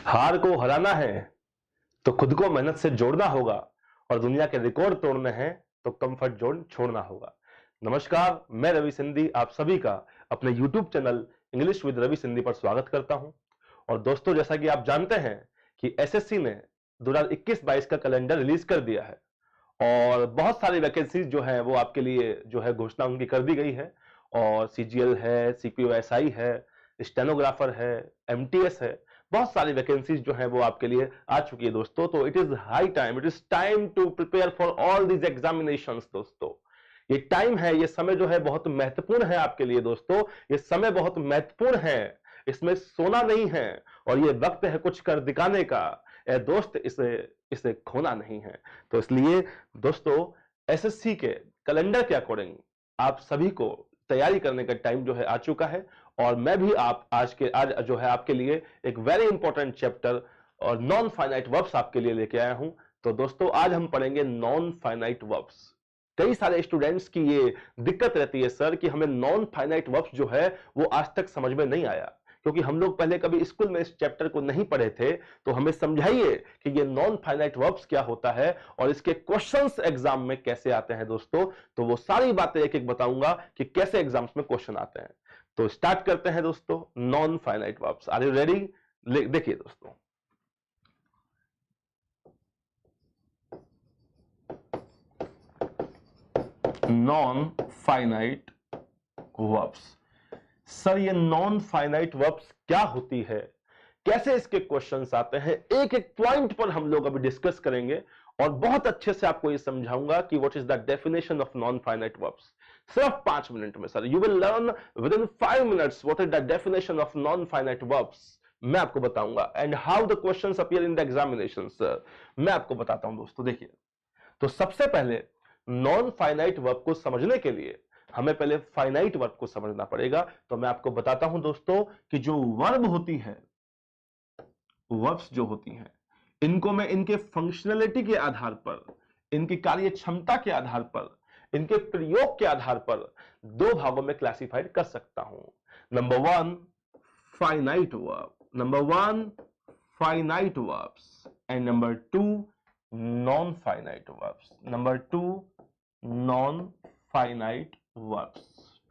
हार को हराना है तो खुद को मेहनत से जोड़ना होगा और दुनिया के रिकॉर्ड तोड़ने हैं तो कंफर्ट जोन छोड़ना होगा। नमस्कार, मैं रवि सिंधी आप सभी का अपने YouTube channel English with Ravi Sindhi पर स्वागत करता हूं। और दोस्तों, जैसा कि आप जानते हैं कि एसएससी ने 2021-22 का कैलेंडर रिलीज कर दिया है और बहुत सारी वैकेंसीज जो है वो आपके लिए जो है घोषणा उनकी कर दी गई है। और सीजीएल है, सीपीओएसआई है, स्टेनोग्राफर है, एमटीएस है, बहुत सारी वैकेंसीज जो है वो आपके लिए आ चुकी है दोस्तों। तो it is high time, it is time to prepare for all these examinations दोस्तों। ये टाइम है, ये समय जो है बहुत महत्वपूर्ण है आपके लिए दोस्तों। ये समय बहुत महत्वपूर्ण है, इसमें सोना नहीं है और ये वक्त है कुछ कर दिखाने का। ए दोस्त, इसे इसे खोना नहीं है। तो इसलिए दोस्तों, एसएससी के कैलेंडर के अकॉर्डिंग आप सभी को तैयारी करने का टाइम जो है आ चुका है। और मैं भी आज जो है आपके लिए एक वेरी इंपॉर्टेंट चैप्टर और नॉन फाइनाइट वर्ब्स आपके लिए लेके आया हूं। तो दोस्तों, आज हम पढ़ेंगे नॉन फाइनाइट वर्ब्स। कई सारे स्टूडेंट्स की ये दिक्कत रहती है सर कि हमें नॉन फाइनाइट वर्ब्स जो है वो आज तक समझ में नहीं आया, क्योंकि हम लोग पहले कभी स्कूल में इस चैप्टर को नहीं पढ़े थे। तो हमें समझाइए कि ये नॉन फाइनाइट वर्ब्स क्या होता है और इसके क्वेश्चंस एग्जाम में कैसे आते हैं दोस्तों। तो वो सारी बातें एक एक बताऊंगा कि कैसे एग्जाम्स में क्वेश्चन आते हैं। तो स्टार्ट करते हैं दोस्तों, non finite verbs. Are you ready? देखिए दोस्तों, नॉन फाइनाइट वर्ब्स। सर, ये नॉन फाइनाइट वर्ब्स क्या होती है, कैसे इसके क्वेश्चंस आते हैं, एक एक पॉइंट पर हम लोग अभी डिस्कस करेंगे और बहुत अच्छे से आपको ये समझाऊंगा कि what is the definition of non finite verbs. सिर्फ 5 मिनट में sir, you will learn with in 5 minutes what is the definition of non finite verbs. मैं आपको बताऊंगा and how the questions appear in the examination. Sir, मैं आपको बताता हूं दोस्तों। देखिए, तो सबसे पहले नॉन फाइनाइट वर्ब को समझने के लिए हमें पहले फाइनाइट वर्ब को समझना पड़ेगा। तो मैं आपको बताता हूं दोस्तों कि जो वर्ब होती है, वर्ब्स जो होती हैं, इनको मैं इनके फंक्शनलिटी के आधार पर, इनकी कार्य क्षमता के आधार पर, इनके प्रयोग के आधार पर दो भागों में क्लासिफाइड कर सकता हूं। Number one, finite verb, number one finite verbs and number two non finite verbs, number two non finite verbs.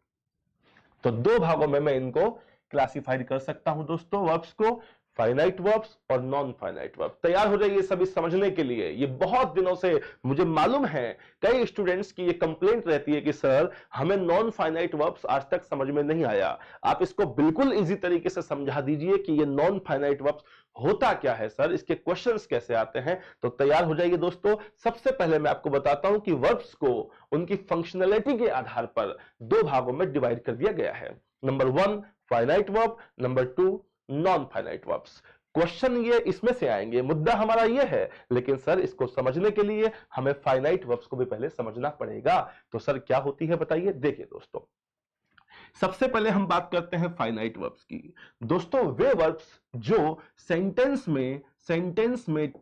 तो दो भागों में मैं इनको क्लासिफाइड कर सकता हूं दोस्तों, वर्ब्स को, फाइनाइट वर्ब्स और नॉन फाइनाइट वर्ब। तैयार हो जाइए सभी समझने के लिए। ये बहुत दिनों से मुझे मालूम है कई स्टूडेंट्स की ये कंप्लेंट रहती है कि सर हमें नॉन फाइनाइट वर्ब्स आज तक समझ में नहीं आया। आप इसको बिल्कुल इजी तरीके से समझा दीजिए कि ये नॉन फाइनाइट वर्ब्स होता क्या है सर, इसके क्वेश्चंस कैसे आते हैं। तो तैयार हो जाइए दोस्तों। सबसे पहले मैं आपको बताता हूं कि वर्ब्स को उनकी फंक्शनैलिटी के आधार पर दो भागों में डिवाइड कर दिया गया है। Number one finite verb, number two non finite verbs. Question ये इसमें से आएंगे, मुद्दा हमारा ये है, लेकिन सर इसको समझने के लिए हमें फाइनाइट वर्ब्स को भी पहले समझना पड़ेगा। तो सर क्या होती है बताइए। देखिए दोस्तों, सबसे पहले हम बात करते हैं फाइनाइट वर्ब्स की। दोस्तों, वे वर्ब्स जो सेंटेंस में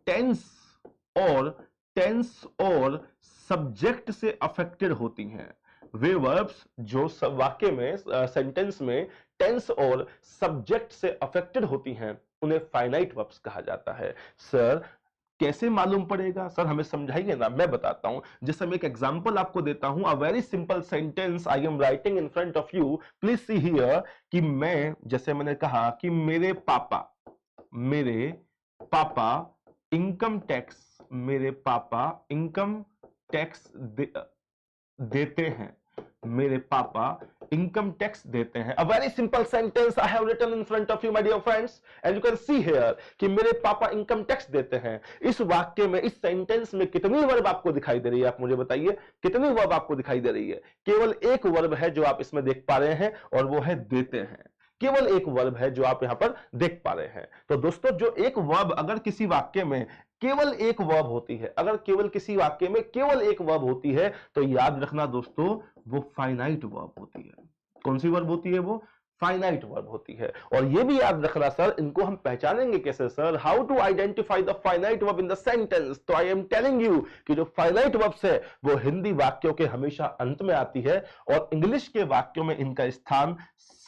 टेंस और सब्जेक्ट से अफेक्टेड होती हैं। वे वर्ब्स जो सब वाक्य में, सेंटेंस में टेंस और सब्जेक्ट से अफेक्टेड होती हैं, उन्हें फाइनाइट वर्ब्स कहा जाता है। सर कैसे मालूम पड़ेगा? सर हमें समझाइए ना, मैं बताता हूं। जैसे मैं एक एग्जांपल आपको देता हूं, अ very simple sentence I am writing in front of you, please see here, कि मैं, जैसे मैंने कहा कि मेरे पापा इनकम टैक्स देते हैं। मेरे पापा इनकम टैक्स देते हैं। A very simple sentence I have written in front of you my dear friends and you can see here कि मेरे पापा इनकम टैक्स देते हैं। इस वाक्य में, इस सेंटेंस में कितनी वर्ब आपको दिखाई दे रही है? आप मुझे बताइए, कितनी वर्ब आपको दिखाई दे रही है? केवल एक वर्ब है जो आप इसमें देख पा रहे हैं और वो है देते हैं। केवल एक वर्ब है जो आप यहां पर देख पा रहे हैं। तो दोस्तों, जो एक वर्ब अगर किसी वाक्य में केवल एक वर्ब होती है, अगर केवल किसी वाक्य में केवल एक वर्ब होती है, तो याद रखना दोस्तों, वो फाइनाइट वर्ब होती है। कौन सी वर्ब होती है? वो फाइनाइट वर्ब होती है। और ये भी याद रखना सर, इनको हम पहचानेंगे कैसे sir? How to identify the finite verb in the sentence? तो आई एम टेलिंग यू कि जो फाइनाइट वर्ब्स है वो हिंदी वाक्यों के हमेशा अंत में आती है और इंग्लिश के वाक्यों में इनका स्थान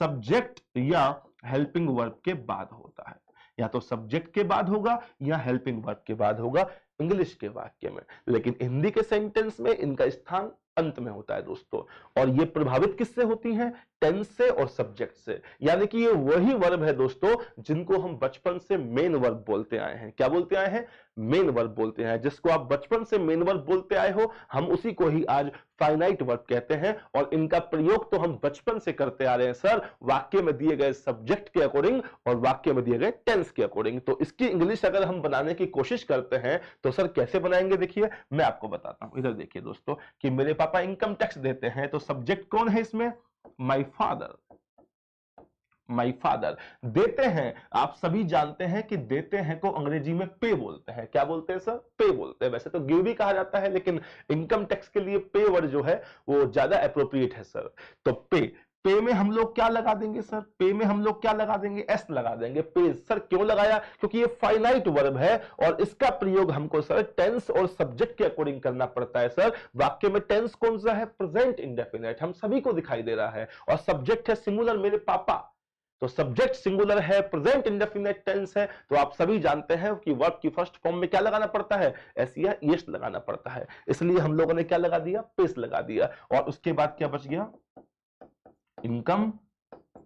सब्जेक्ट या हेल्पिंग वर्ब के बाद होता है। या तो सब्जेक्ट के बाद होगा या हेल्पिंग वर्ब के बाद होगा इंग्लिश के वाक्य में, लेकिन हिंदी के सेंटेंस में इनका स्थान अंत में होता है दोस्तों। और ये प्रभावित किससे होती हैं? टेंस से और सब्जेक्ट से। यानी कि ये वही वर्ब है दोस्तों जिनको हम बचपन से मेन वर्ब बोलते आए हैं। क्या बोलते आए हैं? मेन वर्ब बोलते हैं। जिसको आप बचपन से मेन वर्ब बोलते आए हो, हम उसी को ही आज फाइनाइट वर्ब कहते हैं। और इनका प्रयोग तो हम बचपन से करते आ रहे हैं सर, वाक्य में दिए गए सब्जेक्ट के अकॉर्डिंग और वाक्य में दिए गए टेंस के अकॉर्डिंग। तो इसकी इंग्लिश अगर हम बनाने की कोशिश करते हैं तो सर कैसे बनाएंगे? देखिए मैं आपको बताता हूं। इधर देखिए दोस्तों कि मेरे पापा इनकम टैक्स देते हैं, तो सब्जेक्ट कौन है इसमें? My father. माय फादर देते हैं, आप सभी जानते हैं कि देते हैं को अंग्रेजी में पे बोलते हैं। क्या बोलते हैं सर? पे बोलते हैं। वैसे तो गिव भी कहा जाता है, लेकिन इनकम टैक्स के लिए पे वर्ड जो है वो ज्यादा एप्रोप्रिएट है सर। तो पे में हम लोग क्या लगा देंगे सर? पे में हम लोग क्या लगा देंगे? एस लगा देंगे। पे सर क्यों लगाया? क्योंकि ये फाइनाइट वर्ब है और इसका प्रयोग हमको सर टेंस और सब्जेक्ट के अकॉर्डिंग करना पड़ता है सर। वाक्य में टेंस कौन सा है? प्रेजेंट इंडेफिनिट, हम सभी को दिखाई दे रहा है। और सब्जेक्ट है सिंगुलर, मेरे पापा। तो सब्जेक्ट सिंगुलर है, प्रेजेंट इंडेफिनिट टेंस है, तो आप सभी जानते हैं कि वर्ब की फर्स्ट फॉर्म में क्या लगाना पड़ता है? एस या एस लगाना पड़ता है। इसलिए हम लोगों ने क्या लगा दिया? पेस लगा दिया। और उसके बाद क्या बच गया? Income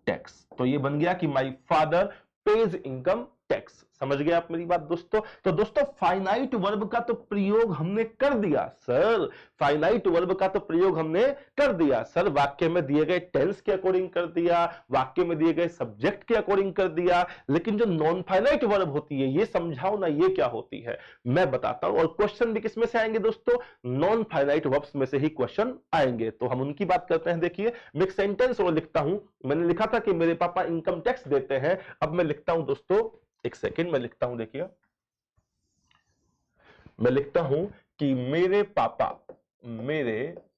tax. तो ये बन गया कि my father page income tax. समझ गए आप मेरी बात दोस्तों? तो दोस्तों फाइनाइट वर्ब का तो प्रयोग हमने कर दिया सर, फाइनाइट वर्ब का तो प्रयोग हमने कर दिया सर। वाक्य में दिए गए टेंस के अकॉर्डिंग कर दिया, वाक्य में दिए गए सब्जेक्ट के अकॉर्डिंग कर दिया, लेकिन जो नॉन फाइनाइट वर्ब होती है, ये समझाओ ना, ये क्या होती है? मैं बताता हूं। और क्वेश्चन भी किसमें से आएंगे दोस्तों? नॉन फाइनाइट वर्ब्स में से ही क्वेश्चन आएंगे। तो हम उनकी बात करते हैं। देखिए मैं एक सेंटेंस और लिखता हूं। मैंने लिखा था कि मेरे पापा इनकम टैक्स देते हैं। अब मैं लिखता हूं दोस्तों, एक सेकेंड में लिखता हूं। देखिए मैं लिखता हूं कि मेरे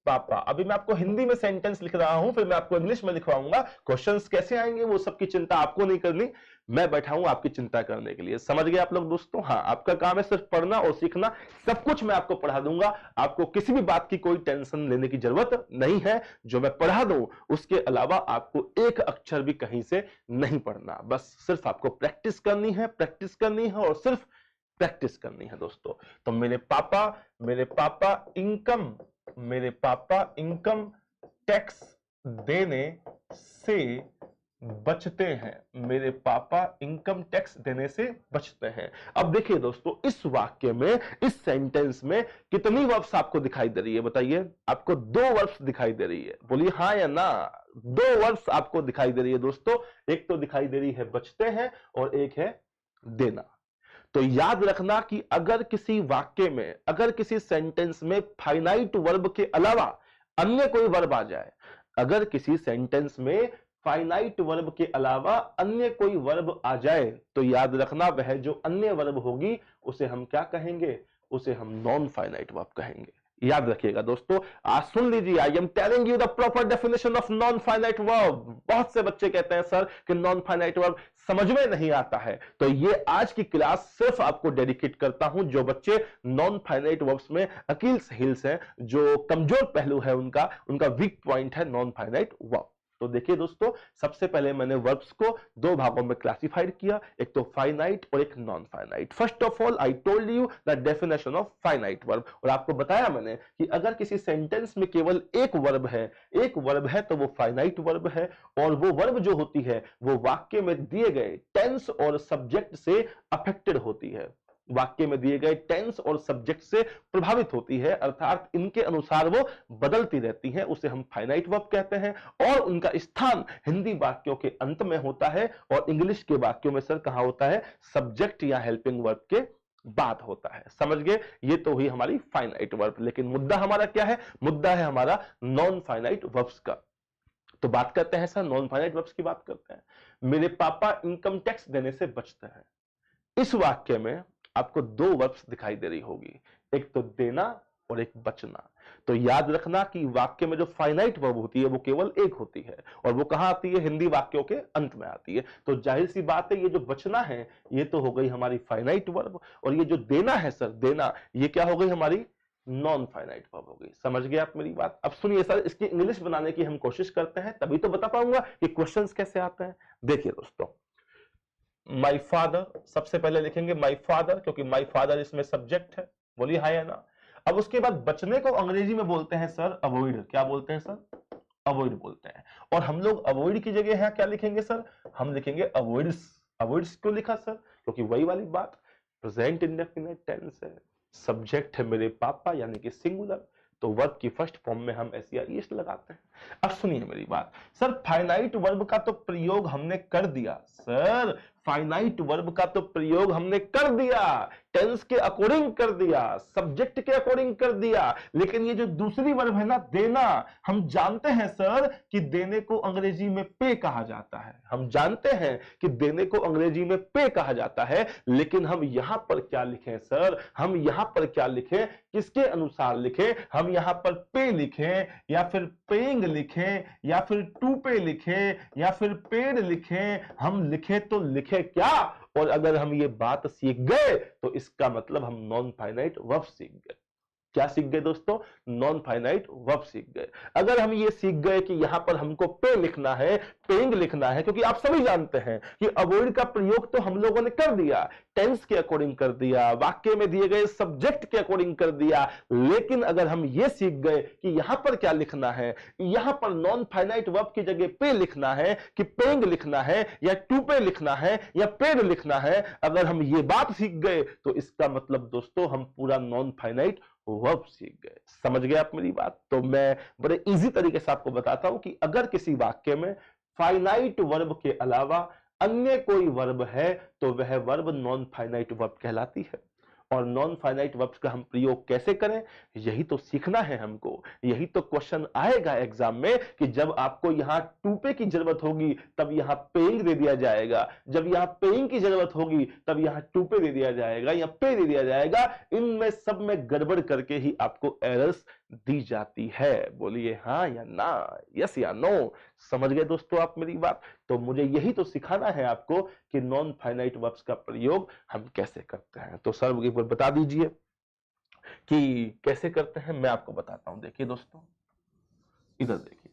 पापा अभी मैं आपको हिंदी में सेंटेंस लिख रहा हूं, फिर मैं आपको इंग्लिश में लिखवाऊंगा। क्वेश्चंस कैसे आएंगे वो सबकी चिंता आपको नहीं करनी, मैं बैठा हूं आपकी चिंता करने के लिए। समझ गए आप लोग दोस्तों? हाँ, आपका काम है सिर्फ पढ़ना और सीखना। सब कुछ मैं आपको पढ़ा दूंगा, आपको किसी भी बात की कोई टेंशन लेने की जरूरत नहीं है। जो मैं पढ़ा दूं उसके अलावा आपको एक अक्षर भी कहीं से नहीं पढ़ना। बस सिर्फ आपको प्रैक्टिस करनी है, प्रैक्टिस करनी है और सिर्फ प्रैक्टिस करनी है दोस्तों। तो मेरे पापा इनकम टैक्स देने से बचते हैं। मेरे पापा इनकम टैक्स देने से बचते हैं। अब देखिए दोस्तों, इस वाक्य में, इस सेंटेंस में कितनी वर्ब्स आपको दिखाई दे रही है? बताइए। आपको 2 वर्ब्स दिखाई दे रही है। बोलिए हाँ या ना। 2 वर्ब्स आपको दिखाई दे रही है दोस्तों। एक तो दिखाई दे रही है बचते हैं और एक है देना। तो याद रखना कि अगर किसी वाक्य में, अगर किसी सेंटेंस में फाइनाइट वर्ब के अलावा अन्य कोई वर्ब आ जाए, अगर किसी सेंटेंस में फाइनाइट वर्ब के अलावा अन्य कोई वर्ब आ जाए, तो याद रखना वह जो अन्य वर्ब होगी उसे हम क्या कहेंगे? उसे हम नॉन फाइनाइट वर्ब कहेंगे। याद रखिएगा दोस्तों। आज सुन लीजिए, I am telling you the proper definition of non finite verb. बहुत से बच्चे कहते हैं सर कि नॉन फाइनाइट वर्ब समझ में नहीं आता है, तो ये आज की क्लास सिर्फ आपको डेडिकेट करता हूं। जो बच्चे नॉन फाइनाइट वर्ब्स में अकील्स हील्स हैं, जो कमजोर पहलू है उनका वीक पॉइंट है नॉन फाइनाइट वर्ब। तो देखिए दोस्तों, सबसे पहले मैंने वर्ब्स को 2 भागों में क्लासिफाइड किया, एक तो फाइनाइट और एक non finite. First of all I told you the definition of finite verb, और आपको बताया मैंने कि अगर किसी सेंटेंस में केवल एक वर्ब है तो वो फाइनाइट वर्ब है। और वो वर्ब जो होती है वो वाक्य में दिए गए टेंस और सब्जेक्ट से अफेक्टेड होती है, वाक्य में दिए गए टेंस और सब्जेक्ट से प्रभावित होती है, अर्थात इनके अनुसार वो बदलती रहती है। उसे हम फाइनाइट वर्ब कहते हैं। और उनका स्थान हिंदी वाक्यों के अंत में होता है और इंग्लिश के वाक्यों में सर कहां होता है? सब्जेक्ट या हेल्पिंग वर्ब के बाद होता है। समझ गए? ये तो हुई हमारी फाइनाइट वर्ब। लेकिन मुद्दा हमारा क्या है? मुद्दा है हमारा नॉन फाइनाइट वर्ब्स का। तो बात करते हैं सर, नॉन फाइनाइट वर्ब्स की बात करते हैं। मेरे पापा इनकम टैक्स देने से बचते हैं। इस वाक्य में आपको 2 वर्ब्स दिखाई दे रही होगी, एक तो देना और एक बचना। तो याद रखना कि वाक्य में जो फाइनाइट वर्ब होती है वो केवल एक होती है, और वो कहां आती है? हिंदी वाक्यों के अंत में आती है। तो जाहिर सी बात है, ये जो बचना है ये तो हो गई हमारी फाइनाइट वर्ब, और ये जो देना है सर, देना, ये क्या हो गई? हमारी नॉन फाइनाइट वर्ब हो गई। समझ गए आप मेरी बात? अब सुनिए सर, इसकी इंग्लिश बनाने की हम कोशिश करते हैं, तभी तो बता पाऊंगा कि क्वेश्चंस कैसे आते हैं। देखिए दोस्तों, माई फादर, सबसे पहले लिखेंगे माई फादर, क्योंकि माई फादर इसमें सब्जेक्ट है। बोलिए हाँ या ना। अब उसके बाद बचने को अंग्रेजी में बोलते हैं सर अवॉइड। क्या बोलते हैं सर? अवॉइड बोलते हैं। और हम लोग अवॉइड की जगह है क्या लिखेंगे सर? हम लिखेंगे अवॉइड्स। अवॉइड्स क्यों लिखा सर? क्योंकि वही वाली बात, प्रेजेंट इंडेफिनिट टेंस है, सब्जेक्ट है मेरे पापा यानी कि सिंगुलर, तो वर्ब की फर्स्ट फॉर्म में हम एस या ईस्ट लगाते हैं। अब सुनिए मेरी बात, सर फाइनाइट वर्ब का तो प्रयोग हमने कर दिया। सर फाइनाइट वर्ब का तो प्रयोग हमने कर दिया, टेंस के अकॉर्डिंग कर दिया, सब्जेक्ट के अकॉर्डिंग कर दिया, लेकिन ये जो दूसरी वर्ब है ना, देना, हम जानते हैं सर कि देने को अंग्रेजी में पे कहा जाता है। हम जानते हैं कि देने को अंग्रेजी में पे कहा जाता है, लेकिन हम यहां पर क्या लिखें सर? हम यहां पर क्या लिखें? किसके अनुसार लिखें? हम यहां पर पे लिखें या फिर पेइंग लिखें या फिर टू पे लिखें या फिर पेड लिखें? हम लिखे तो लिखे क्या? और अगर हम ये बात सीख गए तो इसका मतलब हम नॉन फाइनाइट वर्ब सीख गए। क्या सीख गए दोस्तों? नॉन फाइनाइट वर्ब सीख गए। अगर हम ये सीख गए कि यहां पर हमको पे लिखना है, पेइंग लिखना है, क्योंकि आप सभी जानते हैं कि अवॉइड का प्रयोग तो हम लोगों ने कर दिया, टेंस के अकॉर्डिंग कर दिया, वाक्य में दिए गए सब्जेक्ट के अकॉर्डिंग कर दिया, लेकिन अगर हम ये सीख गए कि यहां पर क्या लिखना है, यहां पर नॉन फाइनाइट वर्ब की जगह पे लिखना है, कि पेइंग लिखना है या टू पे लिखना है या पेड लिखना है, अगर हम ये बात सीख गए तो इसका मतलब दोस्तों हम पूरा नॉन फाइनाइट वर्ब सीख गए। समझ गए आप मेरी बात? तो मैं बड़े इजी तरीके से आपको बताता हूं कि अगर किसी वाक्य में फाइनाइट वर्ब के अलावा अन्य कोई वर्ब है तो वह वर्ब नॉन फाइनाइट वर्ब कहलाती है। और नॉन फाइनाइट वर्ब्स का हम प्रयोग कैसे करें, यही तो सीखना है हमको। यही तो क्वेश्चन आएगा एग्जाम में कि जब आपको यहां टू पे की जरूरत होगी तब यहां पेइंग दे दिया जाएगा, जब यहां पेइंग की जरूरत होगी तब यहां टू पे दे दिया जाएगा या पे दे दिया जाएगा। इनमें सब में गड़बड़ करके ही आपको एरर्स दी जाती है। बोलिए हाँ या ना, यस या नो। समझ गए दोस्तों आप मेरी बात? तो मुझे यही तो सिखाना है आपको कि नॉन फाइनाइट वर्ब्स का प्रयोग हम कैसे करते हैं। तो सर एक बार बता दीजिए कि कैसे करते हैं, मैं आपको बताता हूं। देखिए दोस्तों, इधर देखिए,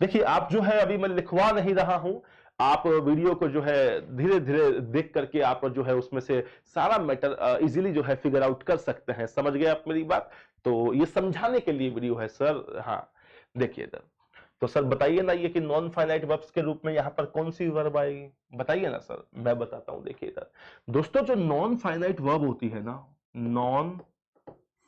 देखिए आप जो है, अभी मैं लिखवा नहीं रहा हूं, आप वीडियो को जो है धीरे धीरे देख करके आप जो है उसमें से सारा मैटर इजीली जो है फिगर आउट कर सकते हैं। समझ गए आप मेरी बात? तो ये समझाने के लिए वीडियो है सर। हाँ देखिए इधर, तो सर बताइए ना ये कि नॉन फाइनाइट वर्ब्स के रूप में यहां पर कौन सी वर्ब आएगी, बताइए ना सर। मैं बताता हूं, देखिए इधर दोस्तों, जो नॉन फाइनाइट वर्ब होती है ना, नॉन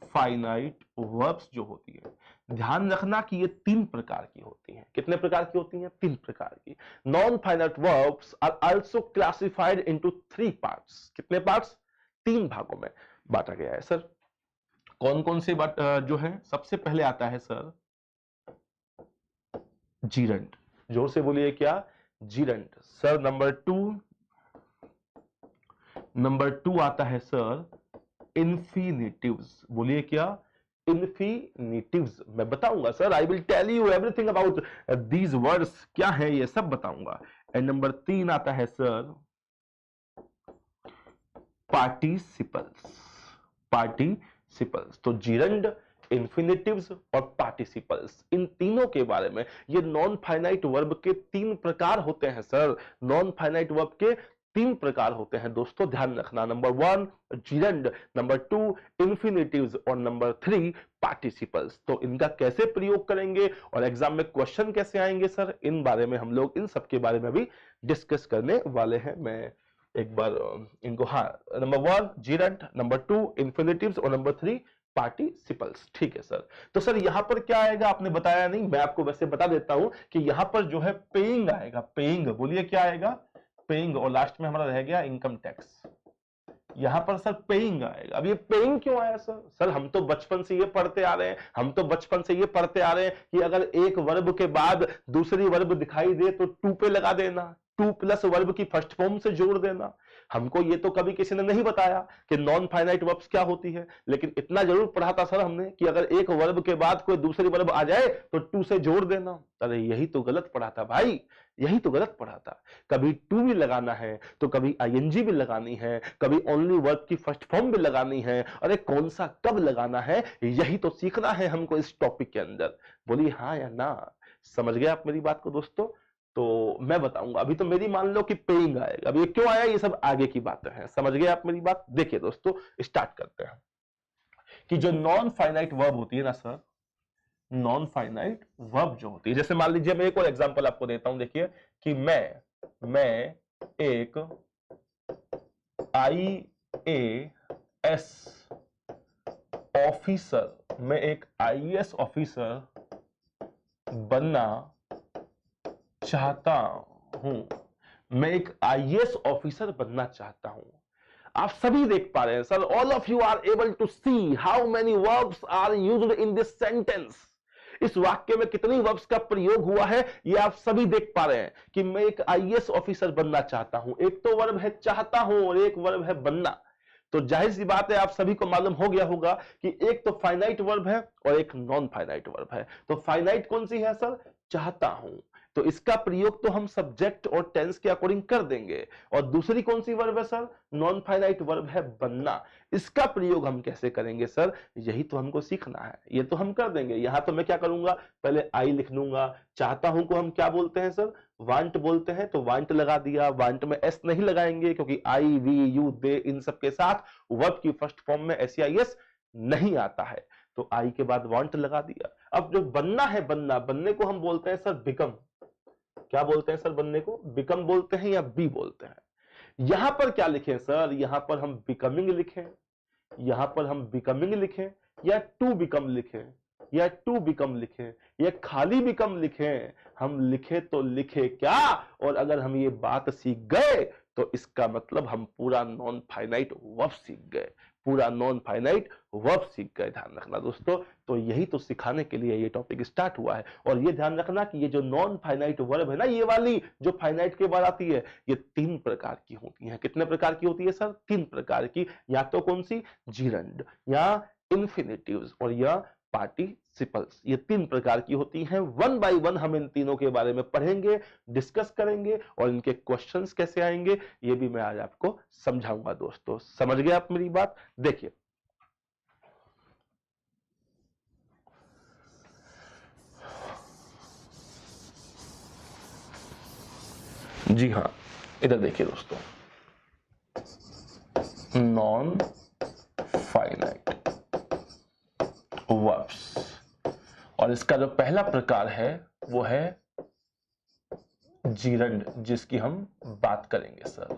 फाइनाइट वर्ब्स जो होती है, ध्यान रखना कि ये तीन प्रकार की होती हैं। कितने प्रकार की होती हैं? तीन प्रकार की। Non finite verbs are also classified into three parts. कितने पार्ट्स? तीन भागों में बांटा गया है सर। कौन कौन से जो है, सबसे पहले आता है सर जीरंड। जोर से बोलिए, क्या? जीरंड। सर नंबर टू आता है सर इंफिनिटिव्स। बोलिए क्या? इंफिनिटिव्स। मैं बताऊंगा sir, I will tell you everything about these words, क्या है ये सब बताऊंगा। एंड नंबर तीन आता है सर पार्टिसिपल्स। पार्टिसिपल्स, तो जीरंड, इंफिनिटिव्स और पार्टिसिपल्स, इन तीनों के बारे में। ये नॉन फाइनाइट वर्ब के तीन प्रकार होते हैं सर। नॉन फाइनाइट वर्ब के तीन प्रकार होते हैं दोस्तों, ध्यान रखना। Number one gerund, number two infinitives और नंबर थ्री पार्टिसिपल्स। तो इनका कैसे प्रयोग करेंगे और एग्जाम में क्वेश्चन कैसे आएंगे सर, इन बारे में हम लोग इन सब के बारे में भी डिस्कस करने वाले हैं। मैं एक बार इनको, हाँ, number one gerund, number two infinitives और नंबर थ्री पार्टिसिपल्स। ठीक है सर। तो सर यहां पर क्या आएगा, आपने बताया नहीं, मैं आपको वैसे बता देता हूं कि यहां पर जो है पेइंग आएगा। पेइंग, बोलिए क्या आएगा? पेइंग। और लास्ट में हमारा रह गया इनकम टैक्स। यहां पर सर पेइंग आएगा। अब ये पेइंग क्यों आया सर? सर हम तो बचपन से ये पढ़ते आ रहे हैं, हम तो बचपन से ये पढ़ते आ रहे हैं कि अगर एक वर्ब के बाद दूसरी वर्ब दिखाई दे तो टू पे लगा देना, टू प्लस वर्ब की फर्स्ट फॉर्म से जोड़ देना। हमको ये तो कभी किसी ने नहीं बताया कि नॉन फाइनाइट वर्ब्स क्या होती है, लेकिन इतना जरूर पढ़ा था सर हमने कि अगर एक वर्ब के बाद कोई दूसरी वर्ब आ जाए तो टू से जोड़ देना। अरे यही तो गलत पढ़ा था भाई, यही तो गलत पढ़ा था। कभी टू भी लगाना है तो कभी आईएनजी भी लगानी है, कभी ओनली वर्ब की फर्स्ट फॉर्म भी लगानी है। अरे कौन सा कब लगाना है, यही तो सीखना है हमको इस टॉपिक के अंदर। बोलिए हाँ या ना। समझ गए आप मेरी बात को दोस्तों? तो मैं बताऊंगा। अभी तो मेरी मान लो कि पेइंग आएगा, अब ये क्यों आया ये सब आगे की बातें हैं। समझ गए आप मेरी बात? देखिए दोस्तों, स्टार्ट करते हैं कि जो नॉन फाइनाइट वर्ब होती है ना सर, नॉन फाइनाइट वर्ब जो होती है, जैसे मान लीजिए मैं एक और एग्जांपल आपको देता हूं, देखिए कि मैं एक IAS ऑफिसर, मैं एक IAS ऑफिसर बनना चाहता हूं, मैं एक IAS ऑफिसर बनना चाहता हूं। आप सभी देख पा रहे हैं sir, all of you are able to see how many verbs are used in this sentence. इस वाक्य में कितनी वर्ब्स का प्रयोग हुआ है ये आप सभी देख पा रहे हैं कि मैं एक IAS ऑफिसर बनना चाहता हूं। एक तो वर्ब है चाहता हूं और एक वर्ब है बनना। तो जाहिर सी बात है आप सभी को मालूम हो गया होगा कि एक तो फाइनाइट वर्ब है और एक नॉन फाइनाइट वर्ब है। तो फाइनाइट कौन सी है सर? चाहता हूं। तो इसका प्रयोग तो हम सब्जेक्ट और टेंस के अकॉर्डिंग कर देंगे। और दूसरी कौन सी वर्ब है सर? नॉन फाइनाइट वर्ब है बनना। इसका प्रयोग हम कैसे करेंगे सर? यही तो हमको सीखना है। ये तो हम कर देंगे। यहां तो मैं क्या करूंगा, पहले आई लिख लूंगा। चाहता हूं को हम क्या बोलते हैं सर? वांट बोलते हैं, तो वांट लगा दिया। वांट में एस नहीं लगाएंगे क्योंकि आई, वी, यू, दे इन सब के साथ वर्ब की फर्स्ट फॉर्म में SEIS नहीं आता है, तो आई के बाद वांट लगा दिया। अब जो बनना है, बनना, बनने को हम बोलते हैं सर बिकम। क्या बोलते हैं सर? बनने को बिकम बोलते हैं या बी बोलते हैं। यहां पर क्या लिखें सर? यहां पर हम बिकमिंग लिखें, यहां पर हम बिकमिंग लिखें, या टू बिकम लिखें, या टू बिकम लिखें, या खाली बिकम लिखें। हम लिखे तो लिखे क्या, और अगर हम ये बात सीख गए तो इसका मतलब हम पूरा नॉन फाइनाइट वर्ब सीख गए, पूरा नॉन फाइनाइट वर्ब सीख गए। ध्यान रखना दोस्तों, तो यही तो सिखाने के लिए ये टॉपिक स्टार्ट हुआ है। और ये ध्यान रखना कि ये जो नॉन फाइनाइट वर्ब है ना, ये वाली जो फाइनाइट के बाद आती है, ये 3 प्रकार की होती है। कितने प्रकार की होती है सर? 3 प्रकार की। या तो कौन सी? जीरंड, या इंफिनिटिव्स, और या पार्टिसिपल्स। ये 3 प्रकार की होती हैं। वन बाय वन हम इन तीनों के बारे में पढ़ेंगे, डिस्कस करेंगे, और इनके क्वेश्चंस कैसे आएंगे ये भी मैं आज आपको समझाऊंगा दोस्तों। समझ गए आप मेरी बात? देखिए जी हां, इधर देखिए दोस्तों, नॉन फाइनाइट वर्ब्स, और इसका जो पहला प्रकार है वो है जीरंड, जिसकी हम बात करेंगे सर।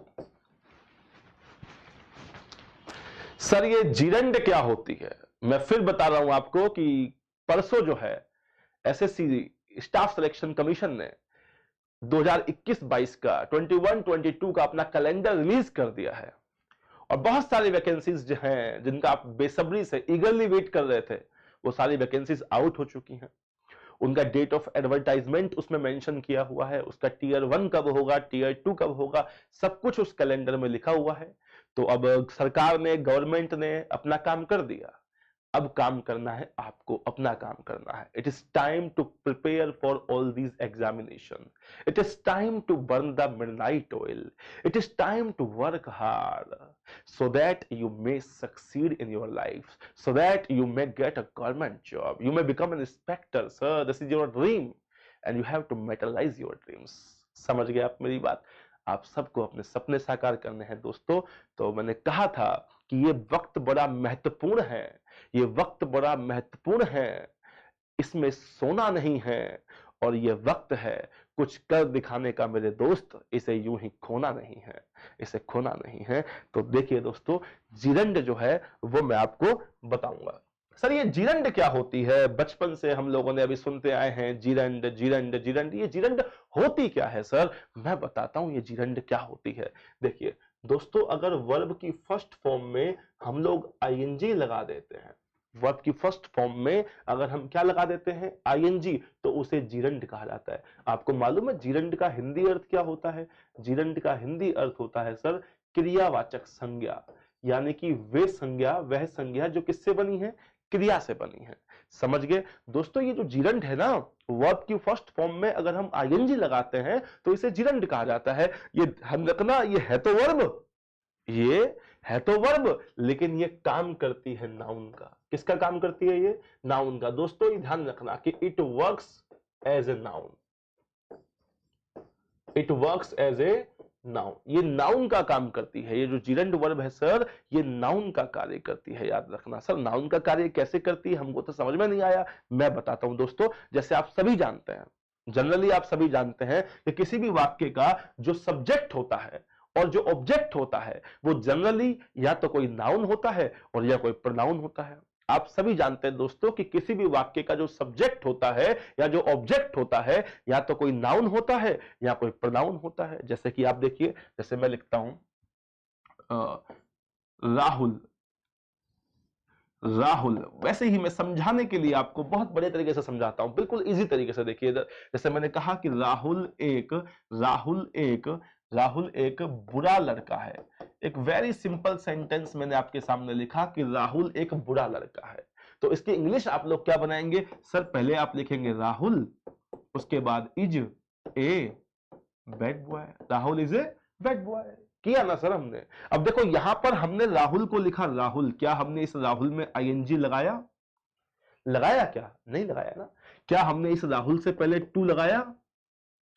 सर ये जीरंड क्या होती है? मैं फिर बता रहा हूं आपको कि परसों जो है SSC स्टाफ सिलेक्शन कमीशन ने 2021-22 का 21-22 का अपना कैलेंडर रिलीज कर दिया है। और बहुत सारी वैकेंसीज जो हैं, जिनका आप बेसब्री से ईगरली वेट कर रहे थे, वो सारी वैकेंसीज आउट हो चुकी हैं। उनका डेट ऑफ एडवर्टाइजमेंट उसमें मेंशन किया हुआ है, उसका टीयर 1 कब होगा, टीयर 2 कब होगा, सब कुछ उस कैलेंडर में लिखा हुआ है। तो अब सरकार ने, गवर्नमेंट ने अपना काम कर दिया। अब काम करना है आपको, अपना काम करना है। It is time to prepare for all these examination. It is time to burn the midnight oil. It is time to work hard so that you may succeed in your life, so that you may get a government job, you may become an inspector sir, this is your dream and you have to materialize your dreams। समझ गए आप मेरी बात? आप सबको अपने सपने साकार करने हैं दोस्तों। तो मैंने कहा था कि ये वक्त बड़ा महत्वपूर्ण है, ये वक्त बड़ा महत्वपूर्ण है, इसमें सोना नहीं है, और ये वक्त है कुछ कर दिखाने का मेरे दोस्त, इसे यूं ही खोना नहीं है, इसे खोना नहीं है। तो देखिए दोस्तों, जीरंड जो है वो मैं आपको बताऊंगा। सर ये जीरंड क्या होती है? बचपन से हम लोगों ने अभी सुनते आए हैं जीरंड जीरंड जीरंड। ये जीरंड होती क्या है सर? मैं बताता हूं ये जीरंड क्या होती है। देखिए दोस्तों, अगर वर्ब की फर्स्ट फॉर्म में हम लोग ING लगा देते हैं, वर्ब की फर्स्ट फॉर्म में अगर हम क्या लगा देते हैं? ING, तो उसे जीरंड कहा जाता है। आपको मालूम है जीरंड का हिंदी अर्थ क्या होता है? जीरंड का हिंदी अर्थ होता है सर क्रियावाचक संज्ञा, यानी कि वे संज्ञा, वह संज्ञा जो किससे बनी है? क्रिया से बनी है। समझ गए दोस्तों? ये जो जीरंड है ना, वर्ब की फर्स्ट फॉर्म में अगर हम ING लगाते हैं तो इसे जीरंड कहा जाता है। ये ध्यान रखना, ये है तो वर्ब, ये है तो वर्ब, लेकिन ये काम करती है नाउन का। किसका काम करती है ये? नाउन का। दोस्तों ये ध्यान रखना कि it works as a noun. It works as a noun. ये नाउन का काम करती है। ये जो जिरंड वर्ब है सर, ये नाउन का कार्य करती है, याद रखना। सर नाउन का कार्य कैसे करती है हमको तो समझ में नहीं आया, मैं बताता हूं दोस्तों। जैसे आप सभी जानते हैं, जनरली आप सभी जानते हैं कि किसी भी वाक्य का जो सब्जेक्ट होता है और जो ऑब्जेक्ट होता है वो जनरली या तो कोई नाउन होता है और या कोई प्रोनाउन होता है। आप सभी जानते हैं दोस्तों कि किसी भी वाक्य का जो सब्जेक्ट होता है या जो ऑब्जेक्ट होता है या तो कोई नाउन होता है या कोई प्रोनाउन होता है। जैसे कि आप देखिए, जैसे मैं लिखता हूं राहुल, राहुल, वैसे ही मैं समझाने के लिए आपको बहुत बड़े तरीके से समझाता हूं, बिल्कुल इजी तरीके से। देखिए इधर, जैसे मैंने कहा कि राहुल एक बुरा लड़का है। एक वेरी सिंपल सेंटेंस मैंने आपके सामने लिखा कि राहुल एक बुरा लड़का है। तो इसकी इंग्लिश आप लोग क्या बनाएंगे सर? पहले आप लिखेंगे राहुल, उसके बाद is a bad boy. Rahul is a bad boy. किया ना सर हमने? अब देखो यहां पर हमने राहुल को लिखा राहुल, क्या हमने इस राहुल में आईएनजी लगाया? लगाया क्या? नहीं लगाया ना। क्या हमने इस राहुल से पहले टू लगाया?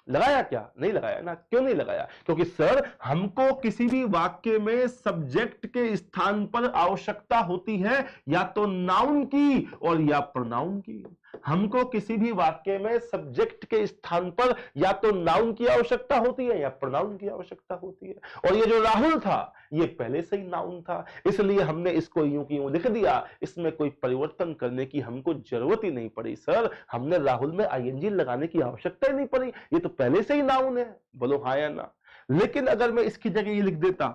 लगाया क्या? नहीं लगाया ना। क्यों नहीं लगाया? क्योंकि सर हमको किसी भी वाक्य में सब्जेक्ट के स्थान पर आवश्यकता होती है या तो नाउन की और या प्रोनाउन की। हमको किसी भी वाक्य में सब्जेक्ट के स्थान पर या तो नाउन की आवश्यकता होती है या प्रोनाउन की आवश्यकता होती है। और ये जो राहुल था ये पहले से ही नाउन था, इसलिए हमने इसको यूं की यूं लिख दिया। इसमें कोई परिवर्तन करने की हमको जरूरत ही नहीं पड़ी सर। हमने राहुल में आईएनजी लगाने की आवश्यकता ही नहीं पड़ी, ये तो पहले से ही नाउन है। बोलो हाँ या ना? लेकिन अगर मैं इसकी जगह ये लिख देता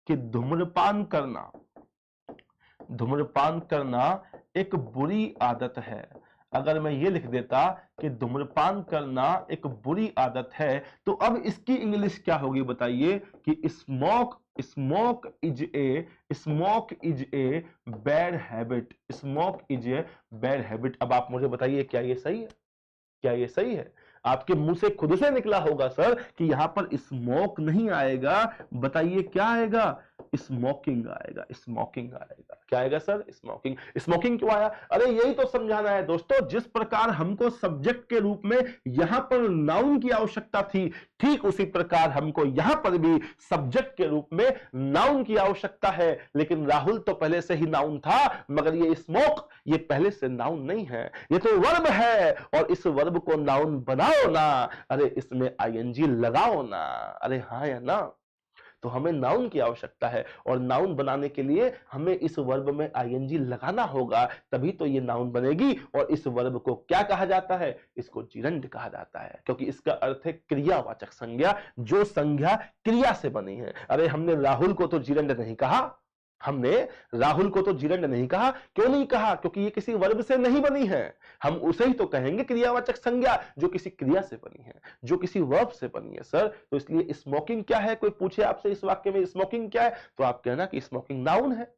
कि धूम्रपान करना, धूम्रपान करना एक बुरी आदत है, अगर मैं ये लिख देता कि धूम्रपान करना एक बुरी आदत है, तो अब इसकी इंग्लिश क्या होगी बताइए? कि smoke is a bad habit. Smoke is a bad habit. अब आप मुझे बताइए क्या ये सही है? क्या ये सही है? आपके मुंह से खुद से निकला होगा सर कि यहां पर स्मोक नहीं आएगा, बताइए क्या आएगा? स्मोकिंग आएगा। स्मोकिंग आएगा। क्या आएगा सर? स्मोकिंग। स्मोकिंग क्यों आया? अरे यही तो समझाना है दोस्तों। जिस प्रकार हमको सब्जेक्ट के रूप में यहां पर नाउन की आवश्यकता थी, ठीक उसी प्रकार हमको यहां पर भी सब्जेक्ट के रूप में नाउन की आवश्यकता है। लेकिन राहुल तो पहले से ही नाउन था, मगर ये स्मोक ये पहले से नाउन नहीं है, ये तो वर्ब है। और इस वर्ब को नाउन बनाओ ना, अरे इसमें आईएनजी लगाओ ना। अरे हाँ या ना? तो हमें नाउन की आवश्यकता है और नाउन बनाने के लिए हमें इस वर्ब में आईएनजी लगाना होगा, तभी तो ये नाउन बनेगी। और इस वर्ब को क्या कहा जाता है? इसको जिरंड कहा जाता है, क्योंकि इसका अर्थ है क्रियावाचक संज्ञा, जो संज्ञा क्रिया से बनी है। अरे हमने राहुल को तो जिरंड नहीं कहा, हमने राहुल को तो जिरंड नहीं कहा। क्यों नहीं कहा? क्योंकि ये किसी वर्ब से नहीं बनी है। हम उसे ही तो कहेंगे क्रियावाचक संज्ञा जो किसी क्रिया से बनी है, जो किसी वर्ब से बनी है सर। तो इसलिए स्मोकिंग क्या है? कोई पूछे आपसे इस वाक्य में स्मोकिंग क्या है, तो आप कहना कि स्मोकिंग नाउन है।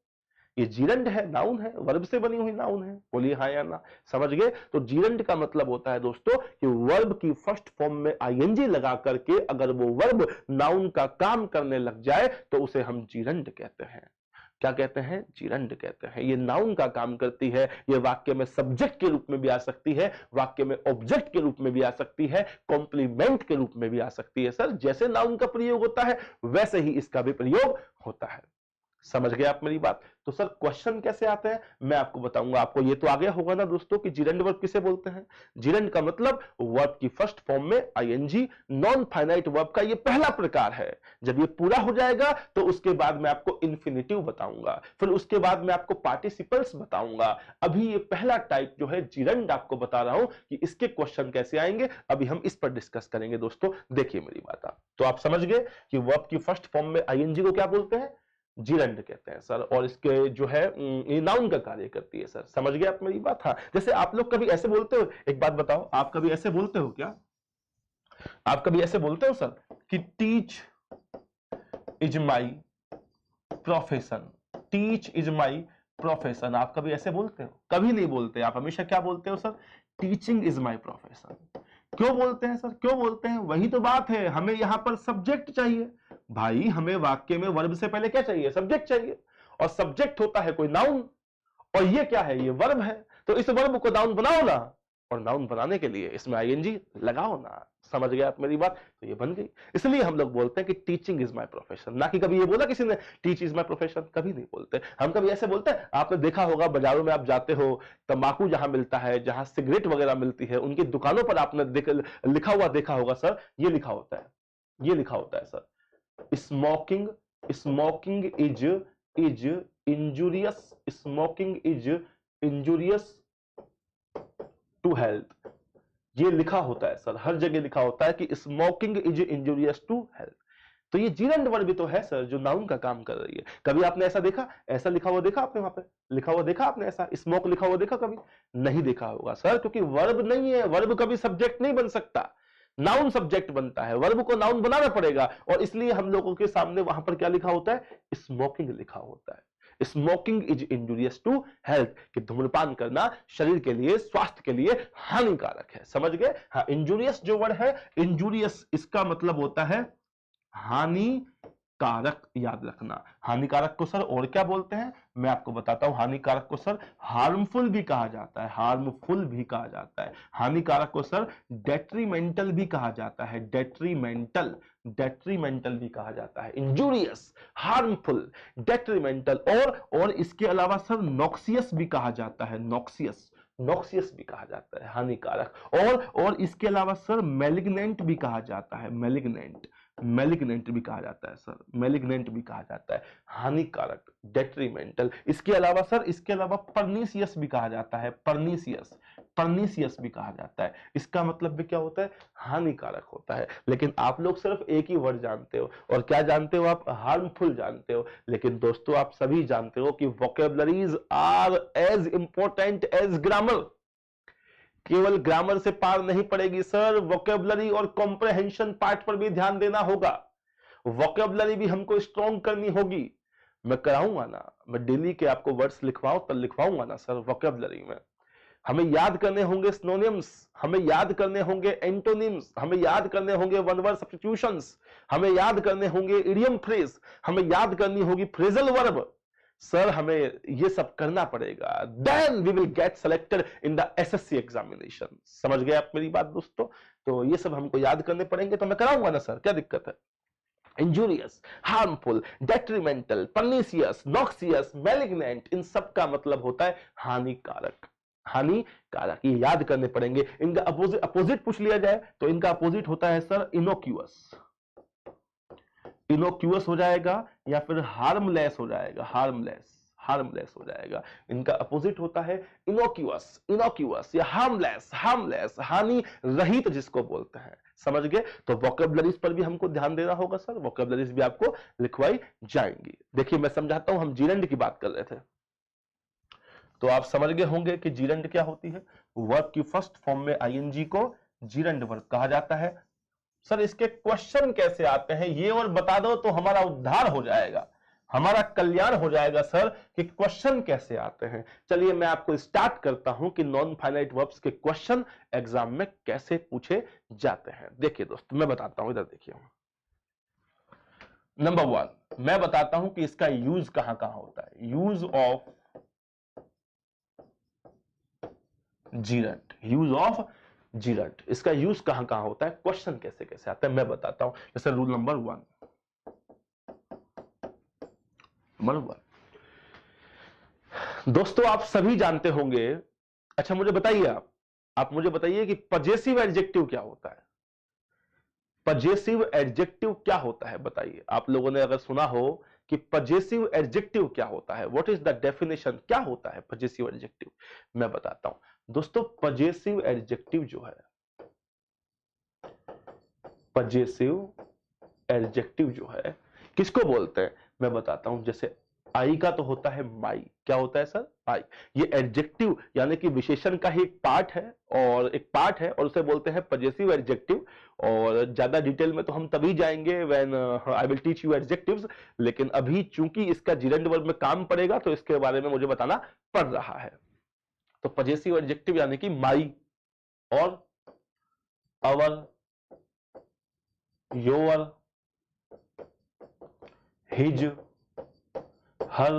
ये जिरंड है, नाउन है, वर्ब से बनी हुई नाउन है। बोलिए हाँ या ना? समझ गए? तो जिरंड का मतलब होता है दोस्तों कि वर्ब की फर्स्ट फॉर्म में आईएनजी लगा करके अगर वो वर्ब नाउन का काम करने लग जाए तो उसे हम जिरंड कहते हैं। क्या कहते हैं? जिरंड कहते हैं। ये नाउन का काम करती है। ये वाक्य में सब्जेक्ट के रूप में भी आ सकती है, वाक्य में ऑब्जेक्ट के रूप में भी आ सकती है, कॉम्प्लीमेंट के रूप में भी आ सकती है सर। जैसे नाउन का प्रयोग होता है वैसे ही इसका भी प्रयोग होता है। समझ गए आप मेरी बात? तो सर क्वेश्चन कैसे आते हैं मैं आपको बताऊंगा। आपको ये तो आ गया होगा ना दोस्तों कि जिरंड वर्ब किसे बोलते हैं? जिरंड का मतलब वर्ब की फर्स्ट फॉर्म में आईएनजी, नॉन फाइनाइट वर्ब का ये पहला प्रकार है। जब ये पूरा हो जाएगा तो उसके बाद मैं आपको इंफिनिटिव बताऊंगा, फिर उसके बाद मैं आपको पार्टिसिपल्स बताऊंगा। अभी ये पहला टाइप जो है जिरंड आपको बता रहा हूं कि इसके क्वेश्चन कैसे आएंगे, अभी हम इस पर डिस्कस करेंगे दोस्तों। देखिए मेरी बात, आप तो आप समझ गए कि वर्ब की फर्स्ट फॉर्म में आईएनजी को क्या बोलते हैं? जिरंड कहते हैं सर। और इसके जो है ये नाउन का कार्य करती है सर। समझ गए आप मेरी बात? हाँ, जैसे आप लोग कभी ऐसे बोलते हो, एक बात बताओ, आप कभी ऐसे बोलते हो क्या? आप कभी ऐसे बोलते हो सर कि teach is my profession? Teach is my profession, आप कभी ऐसे बोलते हो? कभी नहीं बोलते। आप हमेशा क्या बोलते हो sir? Teaching is my profession. क्यों बोलते हैं सर? क्यों बोलते हैं? वही तो बात है, हमें यहां पर सब्जेक्ट चाहिए भाई। हमें वाक्य में वर्ब से पहले क्या चाहिए? सब्जेक्ट चाहिए। और सब्जेक्ट होता है कोई नाउन, और ये क्या है? ये वर्ब है। तो इस वर्ब को नाउन बनाओ ना। और नाउन बनाने के लिए इसमें आईएनजी लगाओ ना। समझ गए आप मेरी बात? तो ये बन गई। इसलिए हम लोग बोलते हैं कि टीचिंग इज माय प्रोफेशन, ना कि कभी ये बोला किसी ने टीच इज माय प्रोफेशन, कभी नहीं बोलते। हम कभी ऐसे बोलते हैं? आपने देखा होगा बाजारों में आप जाते हो, तंबाकू जहां मिलता है, जहां सिगरेट वगैरह मिलती है, उनकी दुकानों पर आपने लिखा हुआ देखा होगा सर, ये लिखा होता है, ये लिखा होता है sir, smoking, smoking is injurious, smoking is injurious to health. ये लिखा होता है सर, हर जगह लिखा होता है कि smoking is injurious to health. तो ये जीरंड वर्ड भी तो है सर जो नाउन का काम कर रही है। कभी आपने ऐसा देखा, ऐसा लिखा हुआ देखा आपने, वहां पे लिखा हुआ देखा आपने, ऐसा स्मोक लिखा हुआ देखा? कभी नहीं देखा होगा सर, क्योंकि वर्ब नहीं है, वर्ब कभी सब्जेक्ट नहीं बन सकता, नाउन सब्जेक्ट बनता है, वर्ब को नाउन बनाना पड़ेगा। और इसलिए हम लोगों के सामने वहां पर क्या लिखा होता है? स्मोकिंग लिखा होता है। Smoking is injurious to health, कि धूम्रपान करना शरीर के लिए, स्वास्थ्य के लिए हानिकारक है। समझ गए? हाँ, इंजूरियस जो वर्ड है, इंजूरियस इसका मतलब होता है हानिकारक। याद रखना, हानिकारक को सर और क्या बोलते हैं मैं आपको बताता हूं। हानिकारक को सर हार्मफुल भी कहा जाता है, हार्मफुल भी कहा जाता है। हानिकारक को सर डेट्रीमेंटल भी कहा जाता है, डेट्रीमेंटल, डेट्रीमेंटल भी कहा जाता है। इंजूरियस, हार्मफुल, डेट्रीमेंटल, और इसके अलावा सर नॉक्सियस भी कहा जाता है, नॉक्सियस, नॉक्सियस भी कहा जाता है, हानिकारक। और इसके अलावा सर मैलिग्नेंट भी कहा जाता है, मैलिग्नेंट, मैलिग्नेंट भी कहा जाता है सर, मैलिग्नेंट भी कहा जाता है, हानिकारक, डेट्रीमेंटल। इसके अलावा सर, इसके अलावा परनीसियस भी कहा जाता है, परनीसियस, परनीसियस भी कहा जाता है। इसका मतलब भी क्या होता है? हानिकारक होता है। लेकिन आप लोग सिर्फ एक ही वर्ड जानते हो, और क्या जानते हो आप? हार्मफुल जानते हो। लेकिन दोस्तों आप सभी जानते हो कि vocabularies are as important as grammar. केवल ग्रामर से पार नहीं पड़ेगी सर, वोकैबुलरी और कॉम्प्रहेंशन पार्ट पर भी ध्यान देना होगा। वोकैबुलरी भी हमको स्ट्रॉन्ग करनी होगी। मैं कराऊंगा ना, मैं डेली के आपको वर्ड्स लिखवाऊं तो लिखवाऊंगा ना सर वोकैबुलरी में। हमें याद करने होंगे सिनोनिम्स, हमें याद करने होंगे एंटोनिम्स, हमें याद करने होंगे वन वर्ड सब्स्टिट्यूशंस, हमें याद करने होंगे इडियम फ्रेज, हमें याद करनी होगी फ्रेजल वर्ब। सर हमें ये सब करना पड़ेगा, then we will get selected in the SSC examination. समझ गए आप मेरी बात दोस्तों? तो ये सब हमको याद करने पड़ेंगे, तो मैं कराऊंगा ना सर, क्या दिक्कत है? Injurious, harmful, detrimental, pernicious, noxious, malignant, इन सब का मतलब होता है हानिकारक, हानिकारक। ये याद करने पड़ेंगे। इनका अपोजिट, अपोजिट पूछ लिया जाए तो इनका अपोजिट होता है सर इनोक्यूअस, इनोक्यूअस हो जाएगा या फिर हार्मलेस हो जाएगा, हार्मलेस, हार्मलेस हो जाएगा। इनका अपोजिट होता है इनोक्यूअस, इनोक्यूअस या हार्मलेस, हार्मलेस, हानि रहित जिसको बोलते हैं। समझ गए? तो वोकैबुलरीज पर भी हमको ध्यान देना होगा सर, वोकैबुलरीज भी आपको लिखवाई जाएंगी। देखिए मैं समझाता हूं, हम जीरंड की बात कर रहे थे, तो आप समझ गए होंगे कि जीरंड क्या होती है। वर्ब की फर्स्ट फॉर्म में आईएनजी को जीरंड वर्ब कहा जाता है। सर इसके क्वेश्चन कैसे आते हैं ये और बता दो तो हमारा उद्धार हो जाएगा, हमारा कल्याण हो जाएगा सर, कि क्वेश्चन कैसे आते हैं। चलिए मैं आपको स्टार्ट करता हूं कि नॉन फाइनाइट वर्ब्स के क्वेश्चन एग्जाम में कैसे पूछे जाते हैं। देखिए दोस्तों मैं बताता हूं, इधर देखिए। नंबर 1 मैं बताता हूं कि इसका यूज कहां कहां होता है। यूज ऑफ जीरंट, यूज ऑफ जीरंट, इसका यूज कहां कहां होता है, क्वेश्चन कैसे कैसे आता है मैं बताता हूं। जैसे रूल नंबर 1, दोस्तों आप सभी जानते होंगे। अच्छा मुझे बताइए, आप मुझे बताइए कि पजेसिव एडजेक्टिव क्या होता है। पजेसिव एडजेक्टिव क्या होता है बताइए। आप लोगों ने अगर सुना हो कि पजेसिव एडजेक्टिव क्या होता है, व्हाट इज द डेफिनेशन, क्या होता है पजेसिव एडजेक्टिव, मैं बताता हूं दोस्तों। पजेसिव एडजेक्टिव जो है, पजेसिव एडजेक्टिव जो है किसको बोलते हैं मैं बताता हूं। जैसे आई का तो होता है माई, क्या होता है सर, आई। ये एडजेक्टिव यानी कि विशेषण का ही एक पार्ट है, और एक पार्ट है, और उसे बोलते हैं पजेसिव एडजेक्टिव। और ज्यादा डिटेल में तो हम तभी जाएंगे when I will teach you adjectives. लेकिन अभी चूंकि इसका जीरंड वर्ब में काम पड़ेगा तो इसके बारे में मुझे बताना पड़ रहा है। तो पजेसिव एडजेक्टिव यानी कि माई और अवर, योर, हिज, हर,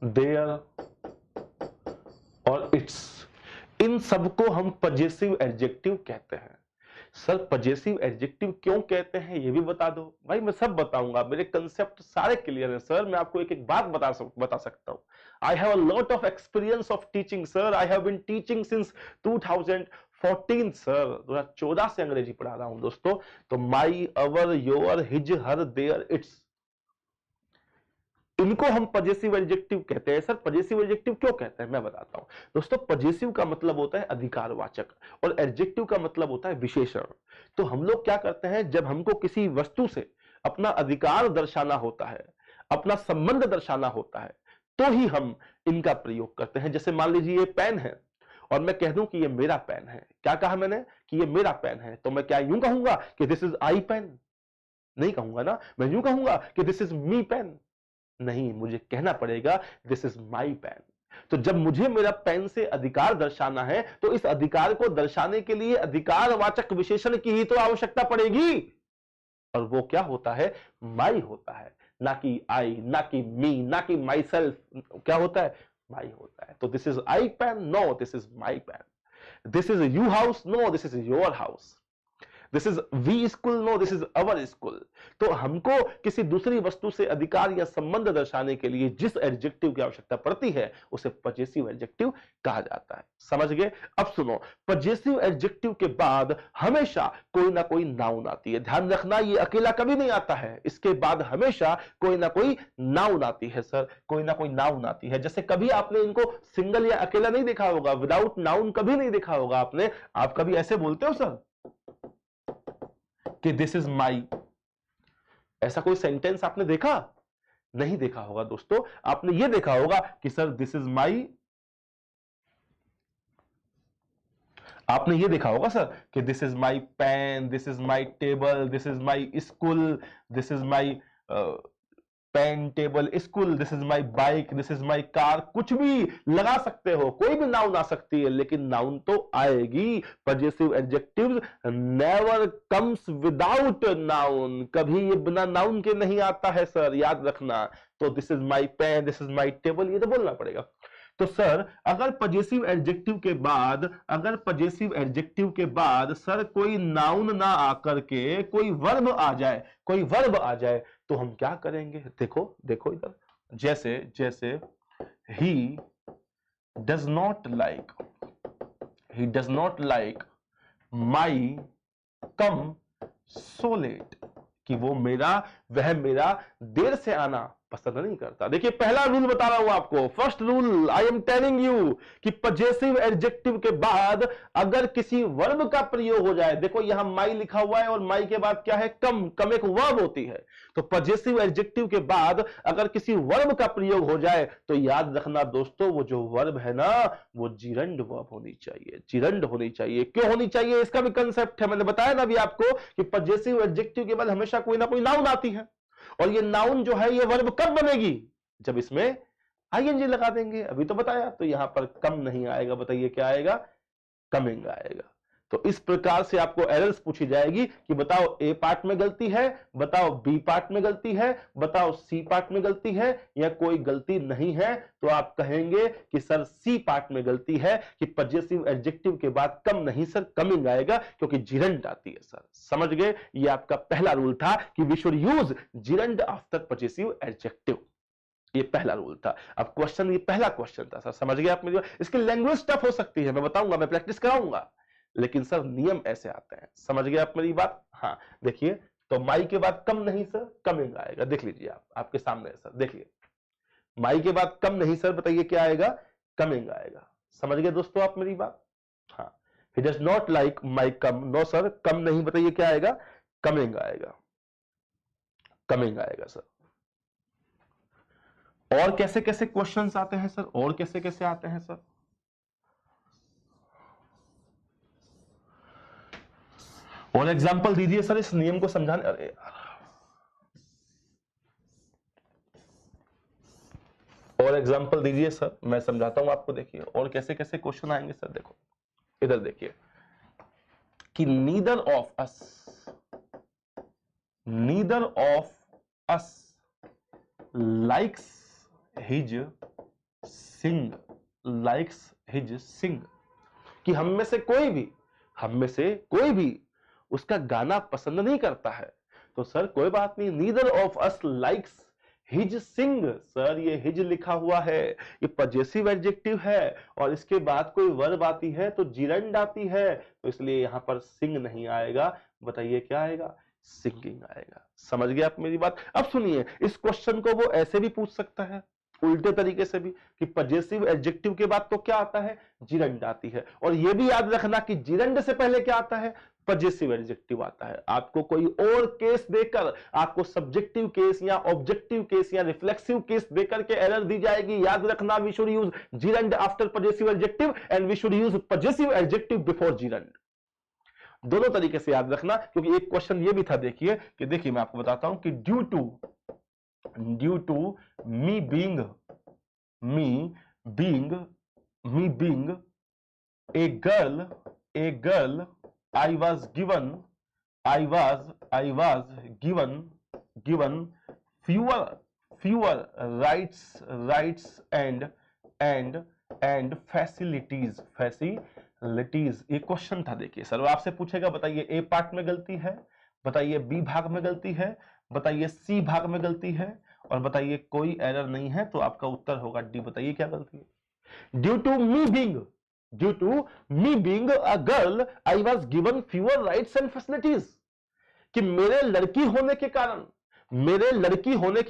देयर और इट्स, इन सबको हम पजेसिव एडजेक्टिव कहते हैं। सर पजेसिव एडजेक्टिव क्यों कहते हैं ये भी बता दो। भाई मैं सब बताऊंगा, मेरे कंसेप्ट सारे क्लियर है सर, मैं आपको एक एक बात बता सकता हूं। I have a lot of experience of teaching sir, I have been teaching since 2014 sir, 2014 से अंग्रेजी पढ़ा रहा हूं दोस्तों। तो my, our, your, his, her, their, its, इनको हम पजेसिव एडजेक्टिव कहते हैं। सर पजेसिव एडजेक्टिव क्यों कहते हैं मैं बताता हूं दोस्तों। पजेसिव का मतलब होता है अधिकारवाचक और एडजेक्टिव का मतलब होता है विशेषण। तो हम लोग क्या करते हैं, जब हमको किसी वस्तु से अपना अधिकार दर्शाना होता है, अपना संबंध दर्शाना होता है, तो ही हम इनका प्रयोग करते हैं। जैसे मान लीजिए ये पेन है और मैं कह दूं कि ये मेरा पेन है। क्या कहा मैंने कि ये मेरा पेन है, तो मैं क्या यूं कहूंगा कि दिस इज आई पेन? नहीं कहूंगा ना, मैं यूं कहूंगा कि दिस इज मी पेन। नहीं, मुझे कहना पड़ेगा दिस इज माई पेन। तो जब मुझे मेरा पेन से अधिकार दर्शाना है तो इस अधिकार को दर्शाने के लिए अधिकारवाचक विशेषण की ही तो आवश्यकता पड़ेगी, और वो क्या होता है, माई होता है, ना कि आई, ना कि मी, ना कि माई सेल्फ। क्या होता है, माई होता है। तो this is I pen, no this is my pen. This is you house, no this is your house. This is we school, no this is our school. तो हमको किसी दूसरी वस्तु से अधिकार या संबंध दर्शाने के लिए जिस एडजेक्टिव की आवश्यकता पड़ती है उसे पजेसिव एडजेक्टिव कहा जाता है। समझ गए? अब सुनो, पजेसिव एडजेक्टिव के बाद हमेशा कोई ना कोई नाउन आती है। ध्यान रखना, ये अकेला कभी नहीं आता है, इसके बाद हमेशा कोई ना कोई नाउन आती है। सर कोई ना कोई नाउन आती है। जैसे कभी आपने इनको सिंगल या अकेला नहीं देखा होगा, विदाउट नाउन कभी नहीं देखा होगा आपने। आप कभी ऐसे बोलते हो सर कि दिस इज माई? ऐसा कोई सेंटेंस आपने देखा? नहीं देखा होगा दोस्तों। आपने ये देखा होगा कि सर दिस इज माई, आपने ये देखा होगा सर कि this is my pen, this is my table, this is my school, this is my pen, table, school, this is my bike, this is my car. कुछ भी लगा सकते हो, कोई भी नाउन आ सकती है, लेकिन नाउन तो आएगी। Possessive adjectives never comes without noun, कभी ये बिना नाउन के नहीं आता है सर, याद रखना। तो this is my pen, this is my table, ये तो बोलना पड़ेगा। तो सर अगर पजेसिव एडजेक्टिव के बाद, अगर पजेसिव एडजेक्टिव के बाद सर कोई नाउन ना आकर के कोई वर्ब आ जाए, कोई वर्ब आ जाए, तो हम क्या करेंगे? देखो देखो इधर, जैसे जैसे he does not like, he does not like my come so let, कि वो मेरा, वह मेरा देर से आना पसंद नहीं करता। देखिए पहला रूल बता रहा हूं आपको, first rule I am telling you कि पजेसिव एडजेक्टिव के बाद अगर किसी वर्ब का प्रयोग हो जाए, देखो यहां माई लिखा हुआ है और माई के बाद क्या है, कम। कम एक वर्ब होती है। तो पजेसिव एडजेक्टिव के बाद अगर किसी वर्ब का प्रयोग हो जाए तो याद रखना दोस्तों, वो जो वर्ब है ना, वो जिरंड वर्ब होनी चाहिए, जिरंड होनी चाहिए। क्यों होनी चाहिए, इसका भी कंसेप्ट है, मैंने बताया ना अभी आपको कि पजेसिव एडजेक्टिव के बाद हमेशा कोई ना कोई नाउन आती है, और ये नाउन जो है ये वर्ब कब बनेगी, जब इसमें आईएनजी लगा देंगे। अभी तो बताया। तो यहां पर कम नहीं आएगा, बताइए क्या आएगा, कमिंग आएगा। तो इस प्रकार से आपको एरर्स पूछी जाएगी कि बताओ ए पार्ट में गलती है, बताओ बी पार्ट में गलती है, बताओ सी पार्ट में गलती है, या कोई गलती नहीं है। तो आप कहेंगे कि सर सी पार्ट में गलती है कि पजेसिव एडजेक्टिव के बाद कम नहीं सर कमिंग आएगा, क्योंकि जिरंड आती है सर। समझ गए? ये आपका पहला रूल था कि we should use gerund after possessive adjective. ये पहला रूल था। अब क्वेश्चन, ये पहला क्वेश्चन था सर, समझ गए आप मेरी बात? इसकी लैंग्वेज टफ हो सकती है, मैं बताऊंगा, मैं प्रैक्टिस कराऊंगा, लेकिन सर नियम ऐसे आते हैं। समझ गए आप मेरी बात? हाँ देखिए, तो माई के बाद कम नहीं सर कमिंग आएगा। देख लीजिए आप, आपके सामने है सर, देखिए माई के बाद कम नहीं सर, बताइए क्या आएगा, कमिंग आएगा। समझ गए दोस्तों आप मेरी बात? हाँ, he does not like my come, no sir come नहीं, बताइए क्या आएगा, कमिंग आएगा, कमिंग आएगा सर। और कैसे कैसे क्वेश्चंस आते हैं सर, और कैसे कैसे आते हैं सर? और एग्जांपल दीजिए सर इस नियम को समझाने। अरे और एग्जांपल दीजिए सर, मैं समझाता हूं आपको। देखिए और कैसे कैसे क्वेश्चन आएंगे सर। देखो इधर देखिए कि neither of us, neither of us likes his sing, likes his sing. कि हम में से कोई भी उसका गाना पसंद नहीं करता है। तो सर कोई बात नहीं, neither of us likes his sing. Sir ये हिज लिखा हुआ है, ये पजेसिव एडजेक्टिव है और इसके बाद कोई वर्ब आती है तो जिरंड आती है, तो इसलिए यहां पर सिंग नहीं आएगा। बताइए क्या आएगा? सिंगिंग आएगा। समझ गए आप मेरी बात? अब सुनिए, इस क्वेश्चन को वो ऐसे भी पूछ सकता है, उल्टे तरीके से भी, कि पजेसिव एडजेक्टिव के बाद तो क्या आता है? जिरंड आती है। और ये भी याद रखना कि जिरंड से पहले क्या आता है? पजेसिव एडजेक्टिव आता है। आपको कोई और केस देकर, आपको सब्जेक्टिव केस या ऑब्जेक्टिव केस या रिफ्लेक्सिव केस देकर के एरर दी जाएगी। याद रखना, we should use gerund after possessive adjective and we should use possessive adjective before gerund. दोनों तरीके से याद रखना, क्योंकि एक क्वेश्चन ये भी था, देखिए कि देखिए मैं आपको बताता हूं कि due to me being a girl I was given fewer rights and facilities। ये क्वेश्चन था। देखिए सर आपसे पूछेगा, बताइए ए पार्ट में गलती है, बताइए बी भाग में गलती है, बताइए सी भाग में गलती है, और बताइए कोई एरर नहीं है, तो आपका उत्तर होगा डी। बताइए क्या गलती है? Due to me being a girl I was given fewer rights and facilities. कि मेरे लड़की होने के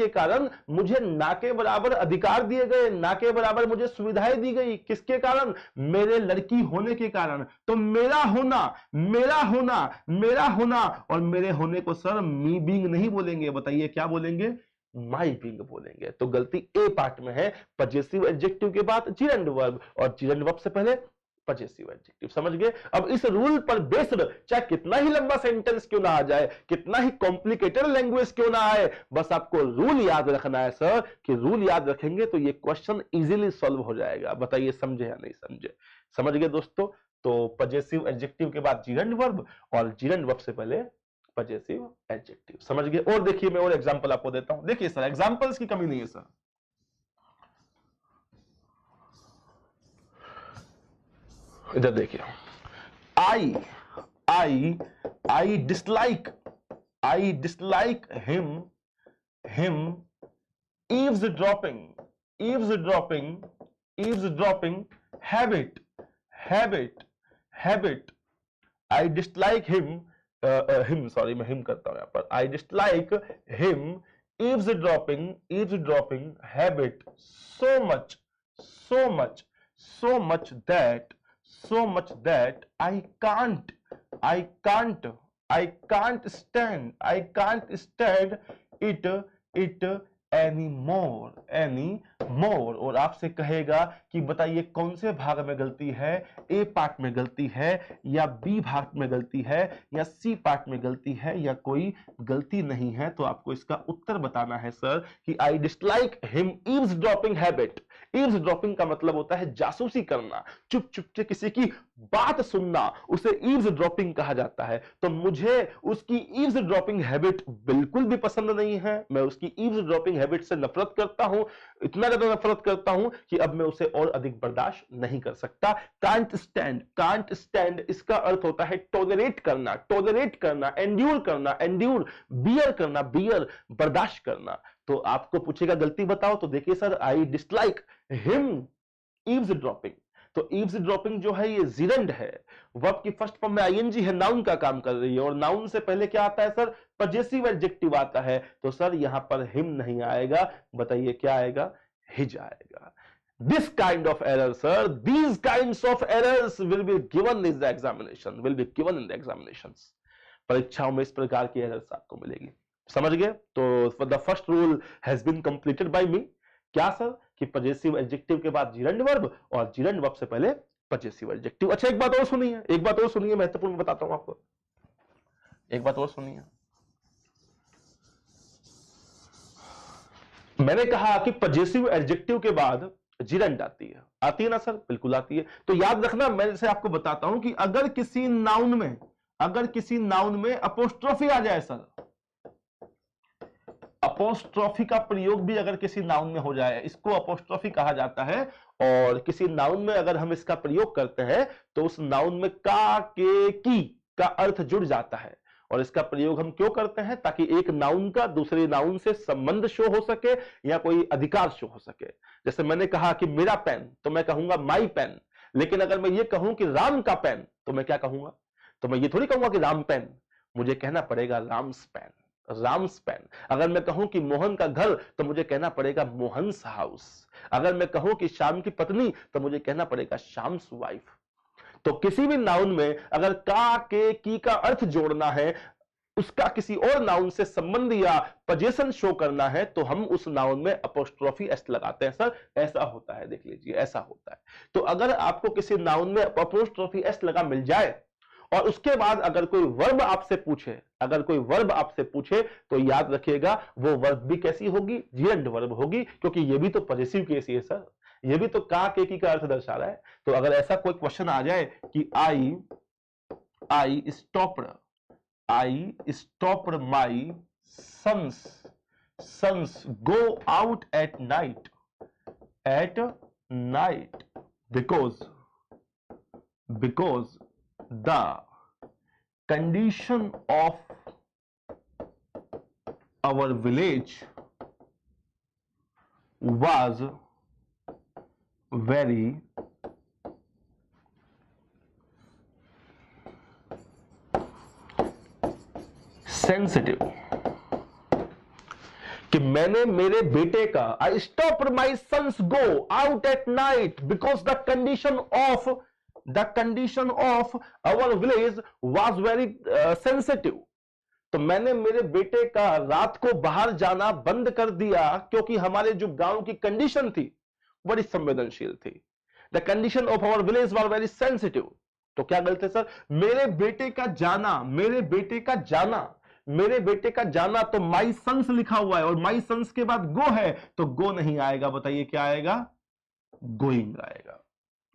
कारण मुझे ना के बराबर अधिकार दिए गए, ना के बराबर मुझे सुविधाएं दी गई। किसके कारण? मेरे लड़की होने के कारण। तो मेरा होना और मेरे होने को सर मी बीइंग नहीं बोलेंगे, बताइए क्या बोलेंगे? माई बीइंग बोलेंगे। तो गलती ए पार्ट में है, पजेसिव एडजेक्टिव के बाद जिरंड वर्ब और जिरंड वर्ब से पहले पजेसिव एडजेक्टिव। समझ गए? अब इस रूल पर बेस्ड चाहे कितना ही लंबा सेंटेंस क्यों ना आ जाए, कितना ही कॉम्प्लिकेटेड लैंग्वेज क्यों ना आए, बस आपको रूल याद रखना है सर, कि रूल याद रखेंगे तो ये क्वेश्चन इजीली सॉल्व हो जाएगा। बताइए समझे या नहीं समझे? समझ गए दोस्तों? तो पजेसिव एडजेक्टिव के बाद जिरंड वर्ब और जिरंड वर्ब से पहले पजेसिव एडजेक्टिव। समझ गए? और देखिए मैं और एग्जांपल आपको देता हूं। देखिए सर एग्जांपल्स की कमी नहीं है सर। इधर देखिए, I dislike him eavesdropping habit। I dislike him sorry मैं हिम करता हूं यहां पर। I dislike him eavesdropping habit so much that I can't stand it anymore। और आपसे कहेगा कि बताइए कौन से भाग में गलती है? ए पार्ट में गलती है, या बी भाग में गलती है, या सी पार्ट में गलती है, या कोई गलती नहीं है। तो आपको इसका उत्तर बताना है सर कि I dislike him eavesdropping habit. Eavesdropping का मतलब होता है जासूसी करना, चुप से किसी की बात सुनना, उसे ईव्सड्रॉपिंग कहा जाता है। तो मुझे उसकी ईव्सड्रॉपिंग हैबिट बिल्कुल भी पसंद नहीं है। मैं उसकी ईव्सड्रॉपिंग हैबिट से नफरत करता हूं, इतना ज्यादा नफरत करता हूं कि अब मैं उसे और अधिक बर्दाश्त नहीं कर सकता। कांट स्टैंड इसका अर्थ होता है टॉलरेट करना, एंड्यूर बियर बर्दाश्त करना। तो आपको पूछेगा गलती बताओ, तो देखिए sir I dislike him eavesdropping. तो ईव्सड्रॉपिंग जो है ये जिरंड है, वर्ब की फर्स्ट फॉर्म में आईएनजी है, नाउन का काम कर रही है, और नाउन से पहले क्या आता है सर? पजेसिव एडजेक्टिव आता है। तो सर यहां पर हिम नहीं आएगा, बताइए क्या आएगा? हिज आएगा। This kind of error, sir, these kinds of errors will be given in the examinations। परीक्षाओं में इस प्रकार की एरर्स आपको मिलेगी। समझ गए? तो the first rule has been completed by me. क्या सर? कि पजेसिव एडजेक्टिव के बाद जिरंड वर्ब और जिरंड वर्ब से पहले पजेसिव एडजेक्टिव। अच्छा एक बात और सुनिए, महत्वपूर्ण बताता हूं आपको। एक बात और सुनिए, मैंने कहा कि पजेसिव एडजेक्टिव के बाद जिरंड आती है ना सर? बिल्कुल आती है। तो याद रखना, मैं जैसे आपको बताता हूं कि अगर किसी नाउन में अपोस्ट्रोफी आ जाए सर, अपोस्ट्रोफी का प्रयोग भी अगर किसी नाउन में हो जाए, इसको अपोस्ट्रोफी कहा जाता है, और किसी नाउन में अगर हम इसका प्रयोग करते हैं तो उस नाउन में का, के, की का अर्थ जुड़ जाता है। और इसका प्रयोग हम क्यों करते हैं? ताकि एक नाउन का दूसरे नाउन से संबंध शो हो सके या कोई अधिकार शो हो सके। जैसे मैंने कहा कि मेरा पेन, तो मैं कहूंगा माई पेन, लेकिन अगर मैं ये कहूं कि राम का पेन, तो मैं क्या कहूंगा? तो मैं ये थोड़ी कहूंगा कि राम पेन, मुझे कहना पड़ेगा राम्स पेन, राम्स पेन। अगर मैं कहूं कि मोहन का घर, तो मुझे कहना पड़ेगा मोहन्स हाउस। अगर मैं कहूं कि श्याम की पत्नी, तो मुझे कहना पड़ेगा श्याम्स वाइफ। तो किसी भी नाउन में अगर का, के, की का अर्थ जोड़ना है, उसका किसी और नाउन से संबंध या पोजीशन शो करना है, तो हम उस नाउन में अपोस्ट्रोफी एस लगाते हैं। सर ऐसा होता है, देख लीजिए ऐसा होता है। तो अगर आपको किसी नाउन में अपोस्ट्रोफी एस लगा मिल जाए और उसके बाद अगर कोई वर्ब आपसे पूछे, अगर कोई वर्ब आपसे पूछे, तो याद रखिएगा वो वर्ब भी कैसी होगी? जिरंड वर्ब होगी, क्योंकि ये भी तो पॉजिटिव केस ही है सर, ये भी तो का, के, की का अर्थ दर्शा रहा है। तो अगर ऐसा कोई क्वेश्चन आ जाए कि I stopped my sons go out at night because the condition of our village was very sensitive। कि मैंने मेरे बेटे का, I stopped my son's go out at night because the condition of our village was very sensitive। तो मैंने मेरे बेटे का रात को बाहर जाना बंद कर दिया क्योंकि हमारे जो गांव की कंडीशन थी बड़ी संवेदनशील थी। The condition of our village was very sensitive. तो क्या गलत है सर? मेरे बेटे का जाना, तो माई सन्स लिखा हुआ है और माई सन्स के बाद गो है, तो गो नहीं आएगा। बताइए क्या आएगा? गोइंग आएगा।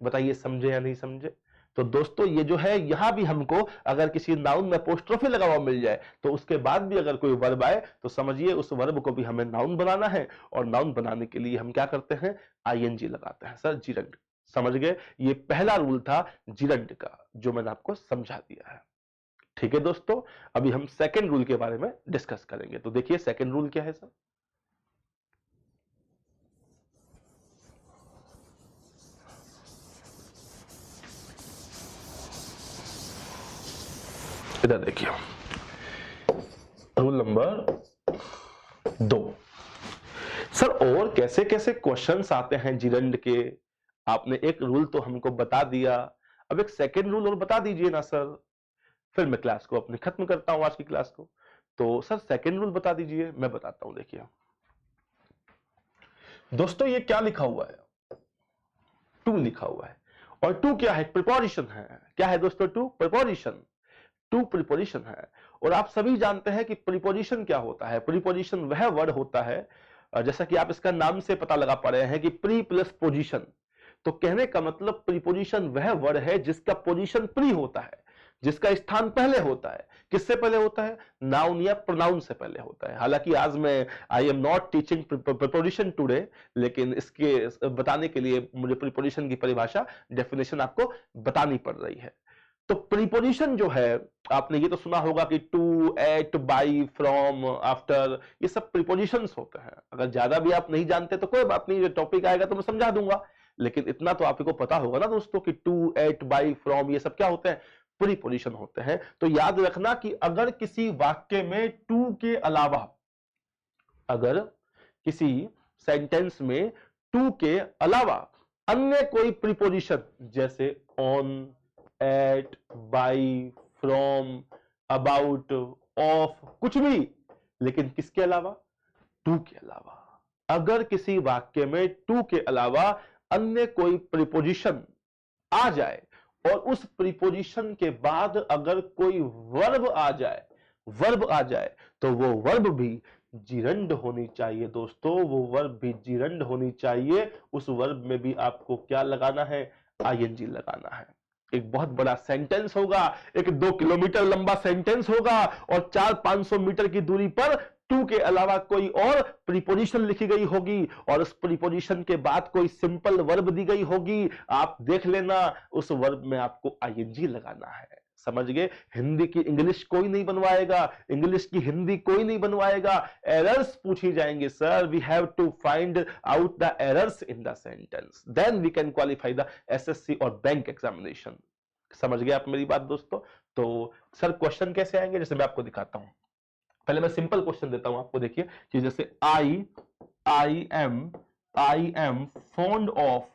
बताइए समझे या नहीं समझे? तो दोस्तों ये जो है, यहां भी हमको अगर किसी नाउन में अपोस्ट्रोफी लगा हुआ मिल जाए, तो उसके बाद भी अगर कोई वर्ब आए, तो समझिए उस वर्ब को भी हमें नाउन बनाना है, और नाउन बनाने के लिए हम क्या करते हैं? आईएनजी लगाते हैं सर, जिरंड। समझ गए? ये पहला रूल था जिरंड का, जो मैंने आपको समझा दिया है। ठीक है दोस्तों, अभी हम सेकेंड रूल के बारे में डिस्कस करेंगे। तो देखिए सेकेंड रूल क्या है सर। इधर देखिए, रूल नंबर 2। सर और कैसे कैसे क्वेश्चंस आते हैं जिरंड के? आपने एक रूल तो हमको बता दिया, अब एक सेकंड रूल और बता दीजिए ना सर, फिर मैं क्लास को अपनी खत्म करता हूं, आज की क्लास को। तो सर सेकंड रूल बता दीजिए। मैं बताता हूं, देखिए दोस्तों ये क्या लिखा हुआ है? टू लिखा हुआ है, और टू क्या है? प्रीपोजिशन है। क्या है दोस्तों? To preposition. टू प्रीपोजिशन है, और आप सभी जानते हैं कि प्रीपोजिशन क्या होता है। प्रीपोजिशन वह वर्ड होता है, जैसा कि आप इसका नाम से पता लगा पा रहे हैं कि प्री प्लस पोजीशन। तो कहने का मतलब प्रीपोजिशन वह वर्ड है जिसका पोजीशन प्री होता है, जिसका स्थान पहले होता है। किससे पहले होता है? नाउन या प्रोनाउन से पहले होता है। हालांकि आज मैं I am not teaching preposition today, लेकिन इसके बताने के लिए मुझे प्रीपोजिशन की परिभाषा, डेफिनेशन आपको बतानी पड़ रही है। तो प्रीपोजिशन जो है, आपने ये तो सुना होगा कि to, at, by, from, after, ये सब प्रीपोजिशंस होते हैं। अगर ज्यादा भी आप नहीं जानते तो कोई बात नहीं, जो टॉपिक आएगा तो मैं समझा दूंगा, लेकिन इतना तो आपको पता होगा ना दोस्तों कि टू, एट, बाई, फ्रॉम ये सब क्या होते हैं? प्रीपोजिशन होते हैं। तो याद रखना कि अगर किसी वाक्य में टू के अलावा, अगर किसी सेंटेंस में टू के अलावा अन्य कोई प्रीपोजिशन, जैसे on, at, by, from, about, of, कुछ भी, लेकिन किसके अलावा? टू के अलावा। अगर किसी वाक्य में टू के अलावा अन्य कोई प्रीपोजिशन आ जाए और उस प्रीपोजिशन के बाद अगर कोई वर्ब आ जाए, तो वो वर्ब भी जिरंड होनी चाहिए दोस्तों, वो वर्ब भी जिरंड होनी चाहिए। उस वर्ब में भी आपको क्या लगाना है? आईएनजी लगाना है। एक बहुत बड़ा सेंटेंस होगा, एक 2 किलोमीटर लंबा सेंटेंस होगा, और 400-500 मीटर की दूरी पर टू के अलावा कोई और प्रीपोजिशन लिखी गई होगी और उस प्रीपोजिशन के बाद कोई सिंपल वर्ब दी गई होगी, आप देख लेना उस वर्ब में आपको आईएनजी लगाना है। समझ गए? हिंदी की इंग्लिश कोई नहीं बनवाएगा, इंग्लिश की हिंदी कोई नहीं बनवाएगा। एरर्स पूछी जाएंगे sir, we have to find out the errors in the sentence, then we can qualify the SSC और बैंक एग्जामिनेशन। समझ गए आप मेरी बात दोस्तों? तो सर क्वेश्चन कैसे आएंगे, जैसे मैं आपको दिखाता हूं। पहले मैं सिंपल क्वेश्चन देता हूं आपको, देखिए कि जैसे I am fond of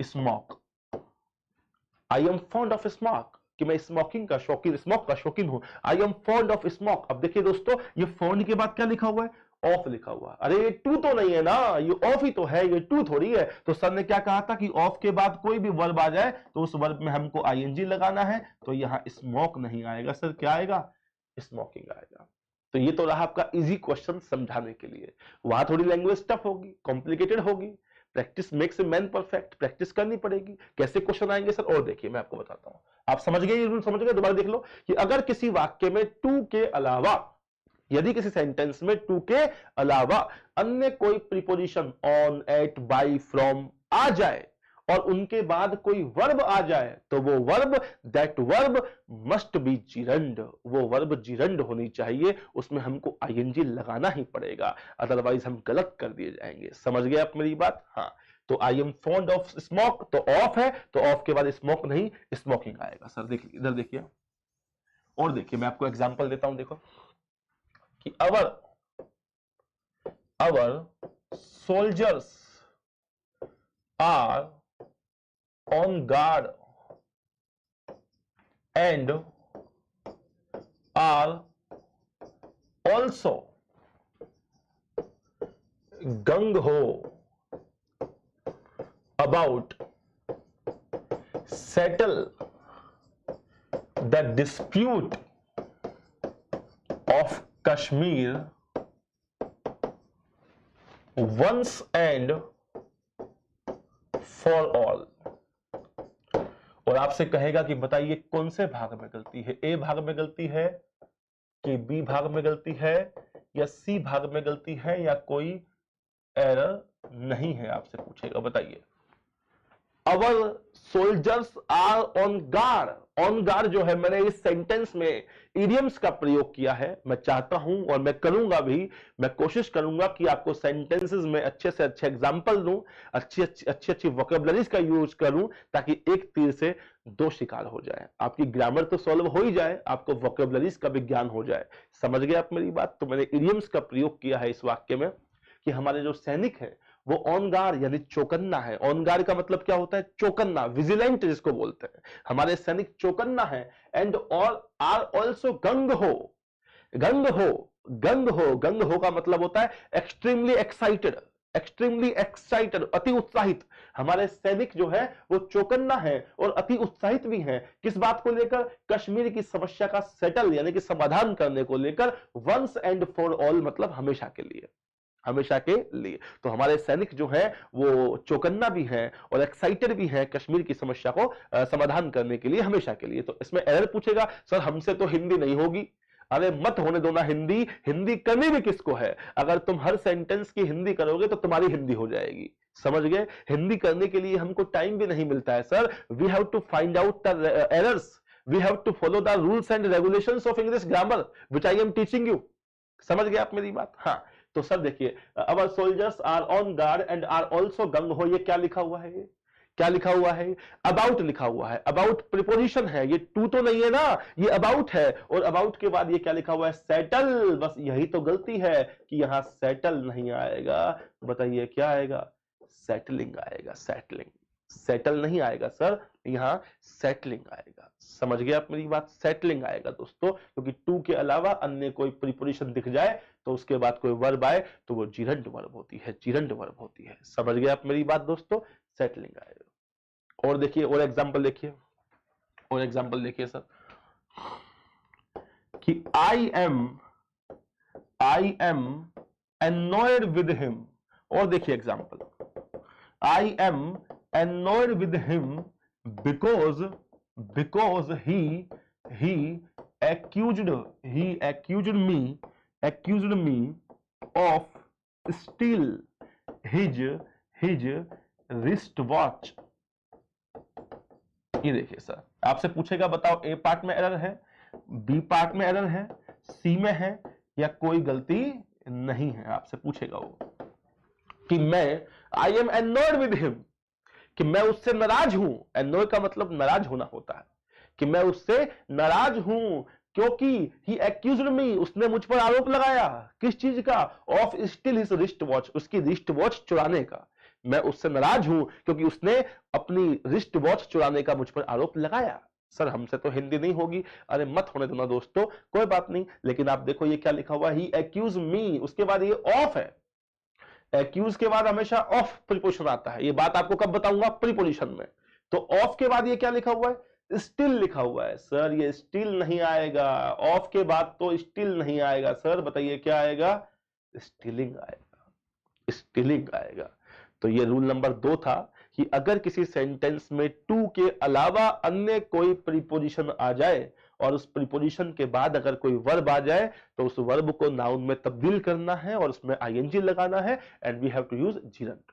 smoke. I am fond of smoke, कि मैं स्मोकिंग का शौकीन, स्मोक का शौकीन हूं। I am fond of smoke. अब देखिए दोस्तों, ये फॉन्ड के बाद क्या लिखा हुआ है? ऑफ लिखा हुआ। अरे ये टू तो नहीं है ना, ये ऑफ ही तो है, ये टू थोड़ी है। तो सर ने क्या कहा था कि ऑफ के बाद कोई भी वर्ब आ जाए तो उस वर्ब में हमको आईएनजी लगाना है। तो यहां स्मोक नहीं आएगा सर, क्या आएगा? स्मोकिंग आएगा। तो ये तो रहा आपका इजी क्वेश्चन समझाने के लिए। वहां थोड़ी लैंग्वेज टफ होगी, कॉम्प्लिकेटेड होगी। Practice makes a man perfect, practice करनी पड़ेगी। कैसे क्वेश्चन आएंगे सर? और देखिए मैं आपको बताता हूं। आप समझ गए ये रूल? समझ गए? दोबारा देख लो कि अगर किसी वाक्य में टू के अलावा, यदि किसी सेंटेंस में टू के अलावा अन्य कोई preposition on, at, by, from आ जाए और उनके बाद कोई वर्ब आ जाए तो वो verb, that verb must be gerund. वो वर्ब जिरंड होनी चाहिए, उसमें हमको आईएनजी लगाना ही पड़ेगा, अदरवाइज हम गलत कर दिए जाएंगे। समझ गए आप मेरी बात? हाँ। तो I am fond of smoke, तो ऑफ है, तो ऑफ के बाद स्मोक नहीं, स्मोकिंग आएगा सर। देखिए इधर देखिए, और देखिए मैं आपको एग्जांपल देता हूं। देखो कि our soldiers are on guard and are also gung-ho about settle the dispute of Kashmir once and for all। और आपसे कहेगा कि बताइए कौन से भाग में गलती है? ए भाग में गलती है कि बी भाग में गलती है या सी भाग में गलती है या कोई एरर नहीं है, आपसे पूछेगा। बताइए। Our soldiers are on guard। On guard जो है, मैंने इस सेंटेंस में इडियम्स का प्रयोग किया है। मैं चाहता हूं और मैं करूंगा भी, मैं कोशिश करूंगा कि आपको सेंटेंसेस में अच्छे से अच्छे एग्जांपल दूं, अच्छी वोकैबुलरीज का यूज करूं, ताकि एक तीर से दो शिकार हो जाए। आपकी ग्रामर तो सॉल्व हो ही जाए, आपको वोकैबुलरीज का भी ज्ञान हो जाए। समझ गए आप मेरी बात? तो मैंने इडियम्स का प्रयोग किया है इस वाक्य में कि हमारे जो सैनिक है वो ऑन गार्ड यानी चौकन्ना है। ऑन गार्ड का मतलब क्या होता है? चौकन्ना, विजिलेंट जिसको बोलते हैं। हमारे सैनिक चौकन्ना है। एंड ऑल आर ऑल्सो गंग हो। गंग हो, गंग हो, गंग हो का मतलब होता है एक्सट्रीमली एक्साइटेड, एक्सट्रीमली एक्साइटेड, अति उत्साहित। हमारे सैनिक जो है वो चौकन्ना है और अति उत्साहित भी हैं। किस बात को लेकर? कश्मीर की समस्या का सेटल यानी कि समाधान करने को लेकर। वंस एंड फॉर ऑल मतलब हमेशा के लिए, हमेशा के लिए। तो हमारे सैनिक जो हैं वो चौकन्ना भी हैं और एक्साइटेड भी हैं कश्मीर की समस्या को समाधान करने के लिए, हमेशा के लिए। तो इसमें एरर पूछेगा, सर हमसे तो हिंदी नहीं होगी। अरे मत होने दो ना हिंदी, हिंदी करनी भी किसको है? अगर तुम हर सेंटेंस की हिंदी करोगे तो तुम्हारी हिंदी हो जाएगी। समझ गए? हिंदी करने के लिए हमको टाइम भी नहीं मिलता है sir. We have to find out the errors, we have to follow the rules and regulations of English grammar which I am teaching you. समझ गए आप मेरी बात? हाँ। तो सर देखिए, our soldiers are on guard and are also gung-ho, ये क्या लिखा हुआ है? ये क्या लिखा हुआ है? अबाउट लिखा हुआ है। अबाउट प्रीपोजिशन है, ये टू तो नहीं है ना, ये अबाउट है। और अबाउट के बाद ये क्या लिखा हुआ है? सेटल। बस यही तो गलती है कि यहां सेटल नहीं आएगा। बताइए क्या आएगा? सेटलिंग आएगा। सेटलिंग, सेटल नहीं आएगा सर, यहां सेटलिंग आएगा। समझ गए आप मेरी बात? सेटलिंग आएगा दोस्तों, क्योंकि टू के अलावा अन्य कोई प्रीपोजिशन दिख जाए तो उसके बाद कोई वर्ब आए तो वो जिरंड वर्ब होती है, जिरंड वर्ब होती है। समझ गए आप मेरी बात दोस्तों? सेटलिंग आएगा। और देखिए, और एग्जांपल देखिए, और एग्जांपल देखिए सर कि I am annoyed with him। और देखिए example, I am annoyed with him because he accused me of steal his wrist watch। ये देखिए सर, आपसे पूछेगा बताओ ए पार्ट में एरर है, बी पार्ट में एरर है, सी में है, या कोई गलती नहीं है। आपसे पूछेगा वो कि मैं आई एम एनोयड विद हिम, कि मैं उससे नाराज हूं। एनोय का मतलब नाराज होना होता है, कि मैं उससे नाराज हूं क्योंकि ही एक्यूज्ड मी, उसने मुझ पर आरोप लगाया। किस चीज का? Of steal his wrist watch, उसकी रिस्ट वॉच चुराने का। मैं उससे नाराज हूं क्योंकि उसने अपनी रिस्ट वॉच चुराने का मुझ पर आरोप लगाया। सर हमसे तो हिंदी नहीं होगी। अरे मत होने देना दोस्तों, कोई बात नहीं। लेकिन आप देखो ये क्या लिखा हुआ है, ही एक्यूज मी, उसके बाद ये ऑफ है। एक्यूज के बाद हमेशा ऑफ प्रीपोजिशन आता है। ये बात आपको कब बताऊंगा? प्रीपोजिशन में। तो ऑफ के बाद ये क्या लिखा हुआ है? स्टिल लिखा हुआ है। सर ये स्टिल नहीं आएगा, ऑफ के बाद तो स्टिल नहीं आएगा। सर बताइए क्या आएगा? स्टिलिंग आएगा, स्टिलिंग आएगा। तो ये रूल नंबर 2 था कि अगर किसी सेंटेंस में टू के अलावा अन्य कोई प्रीपोजिशन आ जाए और उस प्रीपोजिशन के बाद अगर कोई वर्ब आ जाए तो उस वर्ब को नाउन में तब्दील करना है और उसमें आईएनजी लगाना है, and we have to use gerund.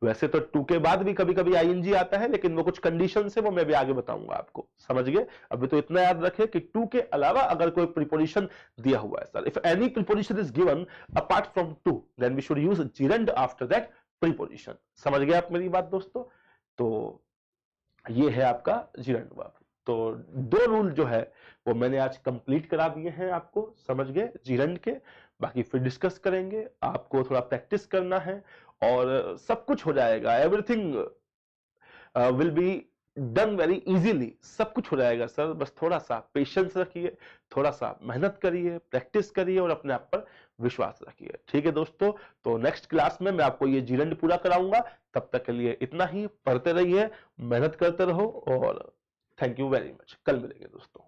वैसे तो टू के बाद भी कभी कभी आईएनजी आता है, लेकिन वो कुछ कंडीशन है, वो मैं भी आगे बताऊंगा आपको। समझ गए? अभी तो इतना याद रखें कि टू के अलावा अगर कोई प्रीपोजिशन दिया हुआ है, sir if any preposition is given apart from to then we should use gerund after that preposition. समझ गए आप मेरी बात दोस्तों? तो ये है आपका जिरंड वर्ब। तो 2 रूल जो है वो मैंने आज कंप्लीट करा दिए हैं आपको, समझ गए जिरंड के। बाकी फिर डिस्कस करेंगे, आपको थोड़ा प्रैक्टिस करना है और सब कुछ हो जाएगा। Everything will be done very easily, सब कुछ हो जाएगा सर। बस थोड़ा सा पेशेंस रखिए, थोड़ा सा मेहनत करिए, प्रैक्टिस करिए और अपने आप पर विश्वास रखिए। ठीक है दोस्तों? तो नेक्स्ट क्लास में मैं आपको ये जिरंड पूरा कराऊंगा। तब तक के लिए इतना ही। पढ़ते रहिए, मेहनत करते रहो और थैंक यू वेरी मच। कल मिलेंगे दोस्तों।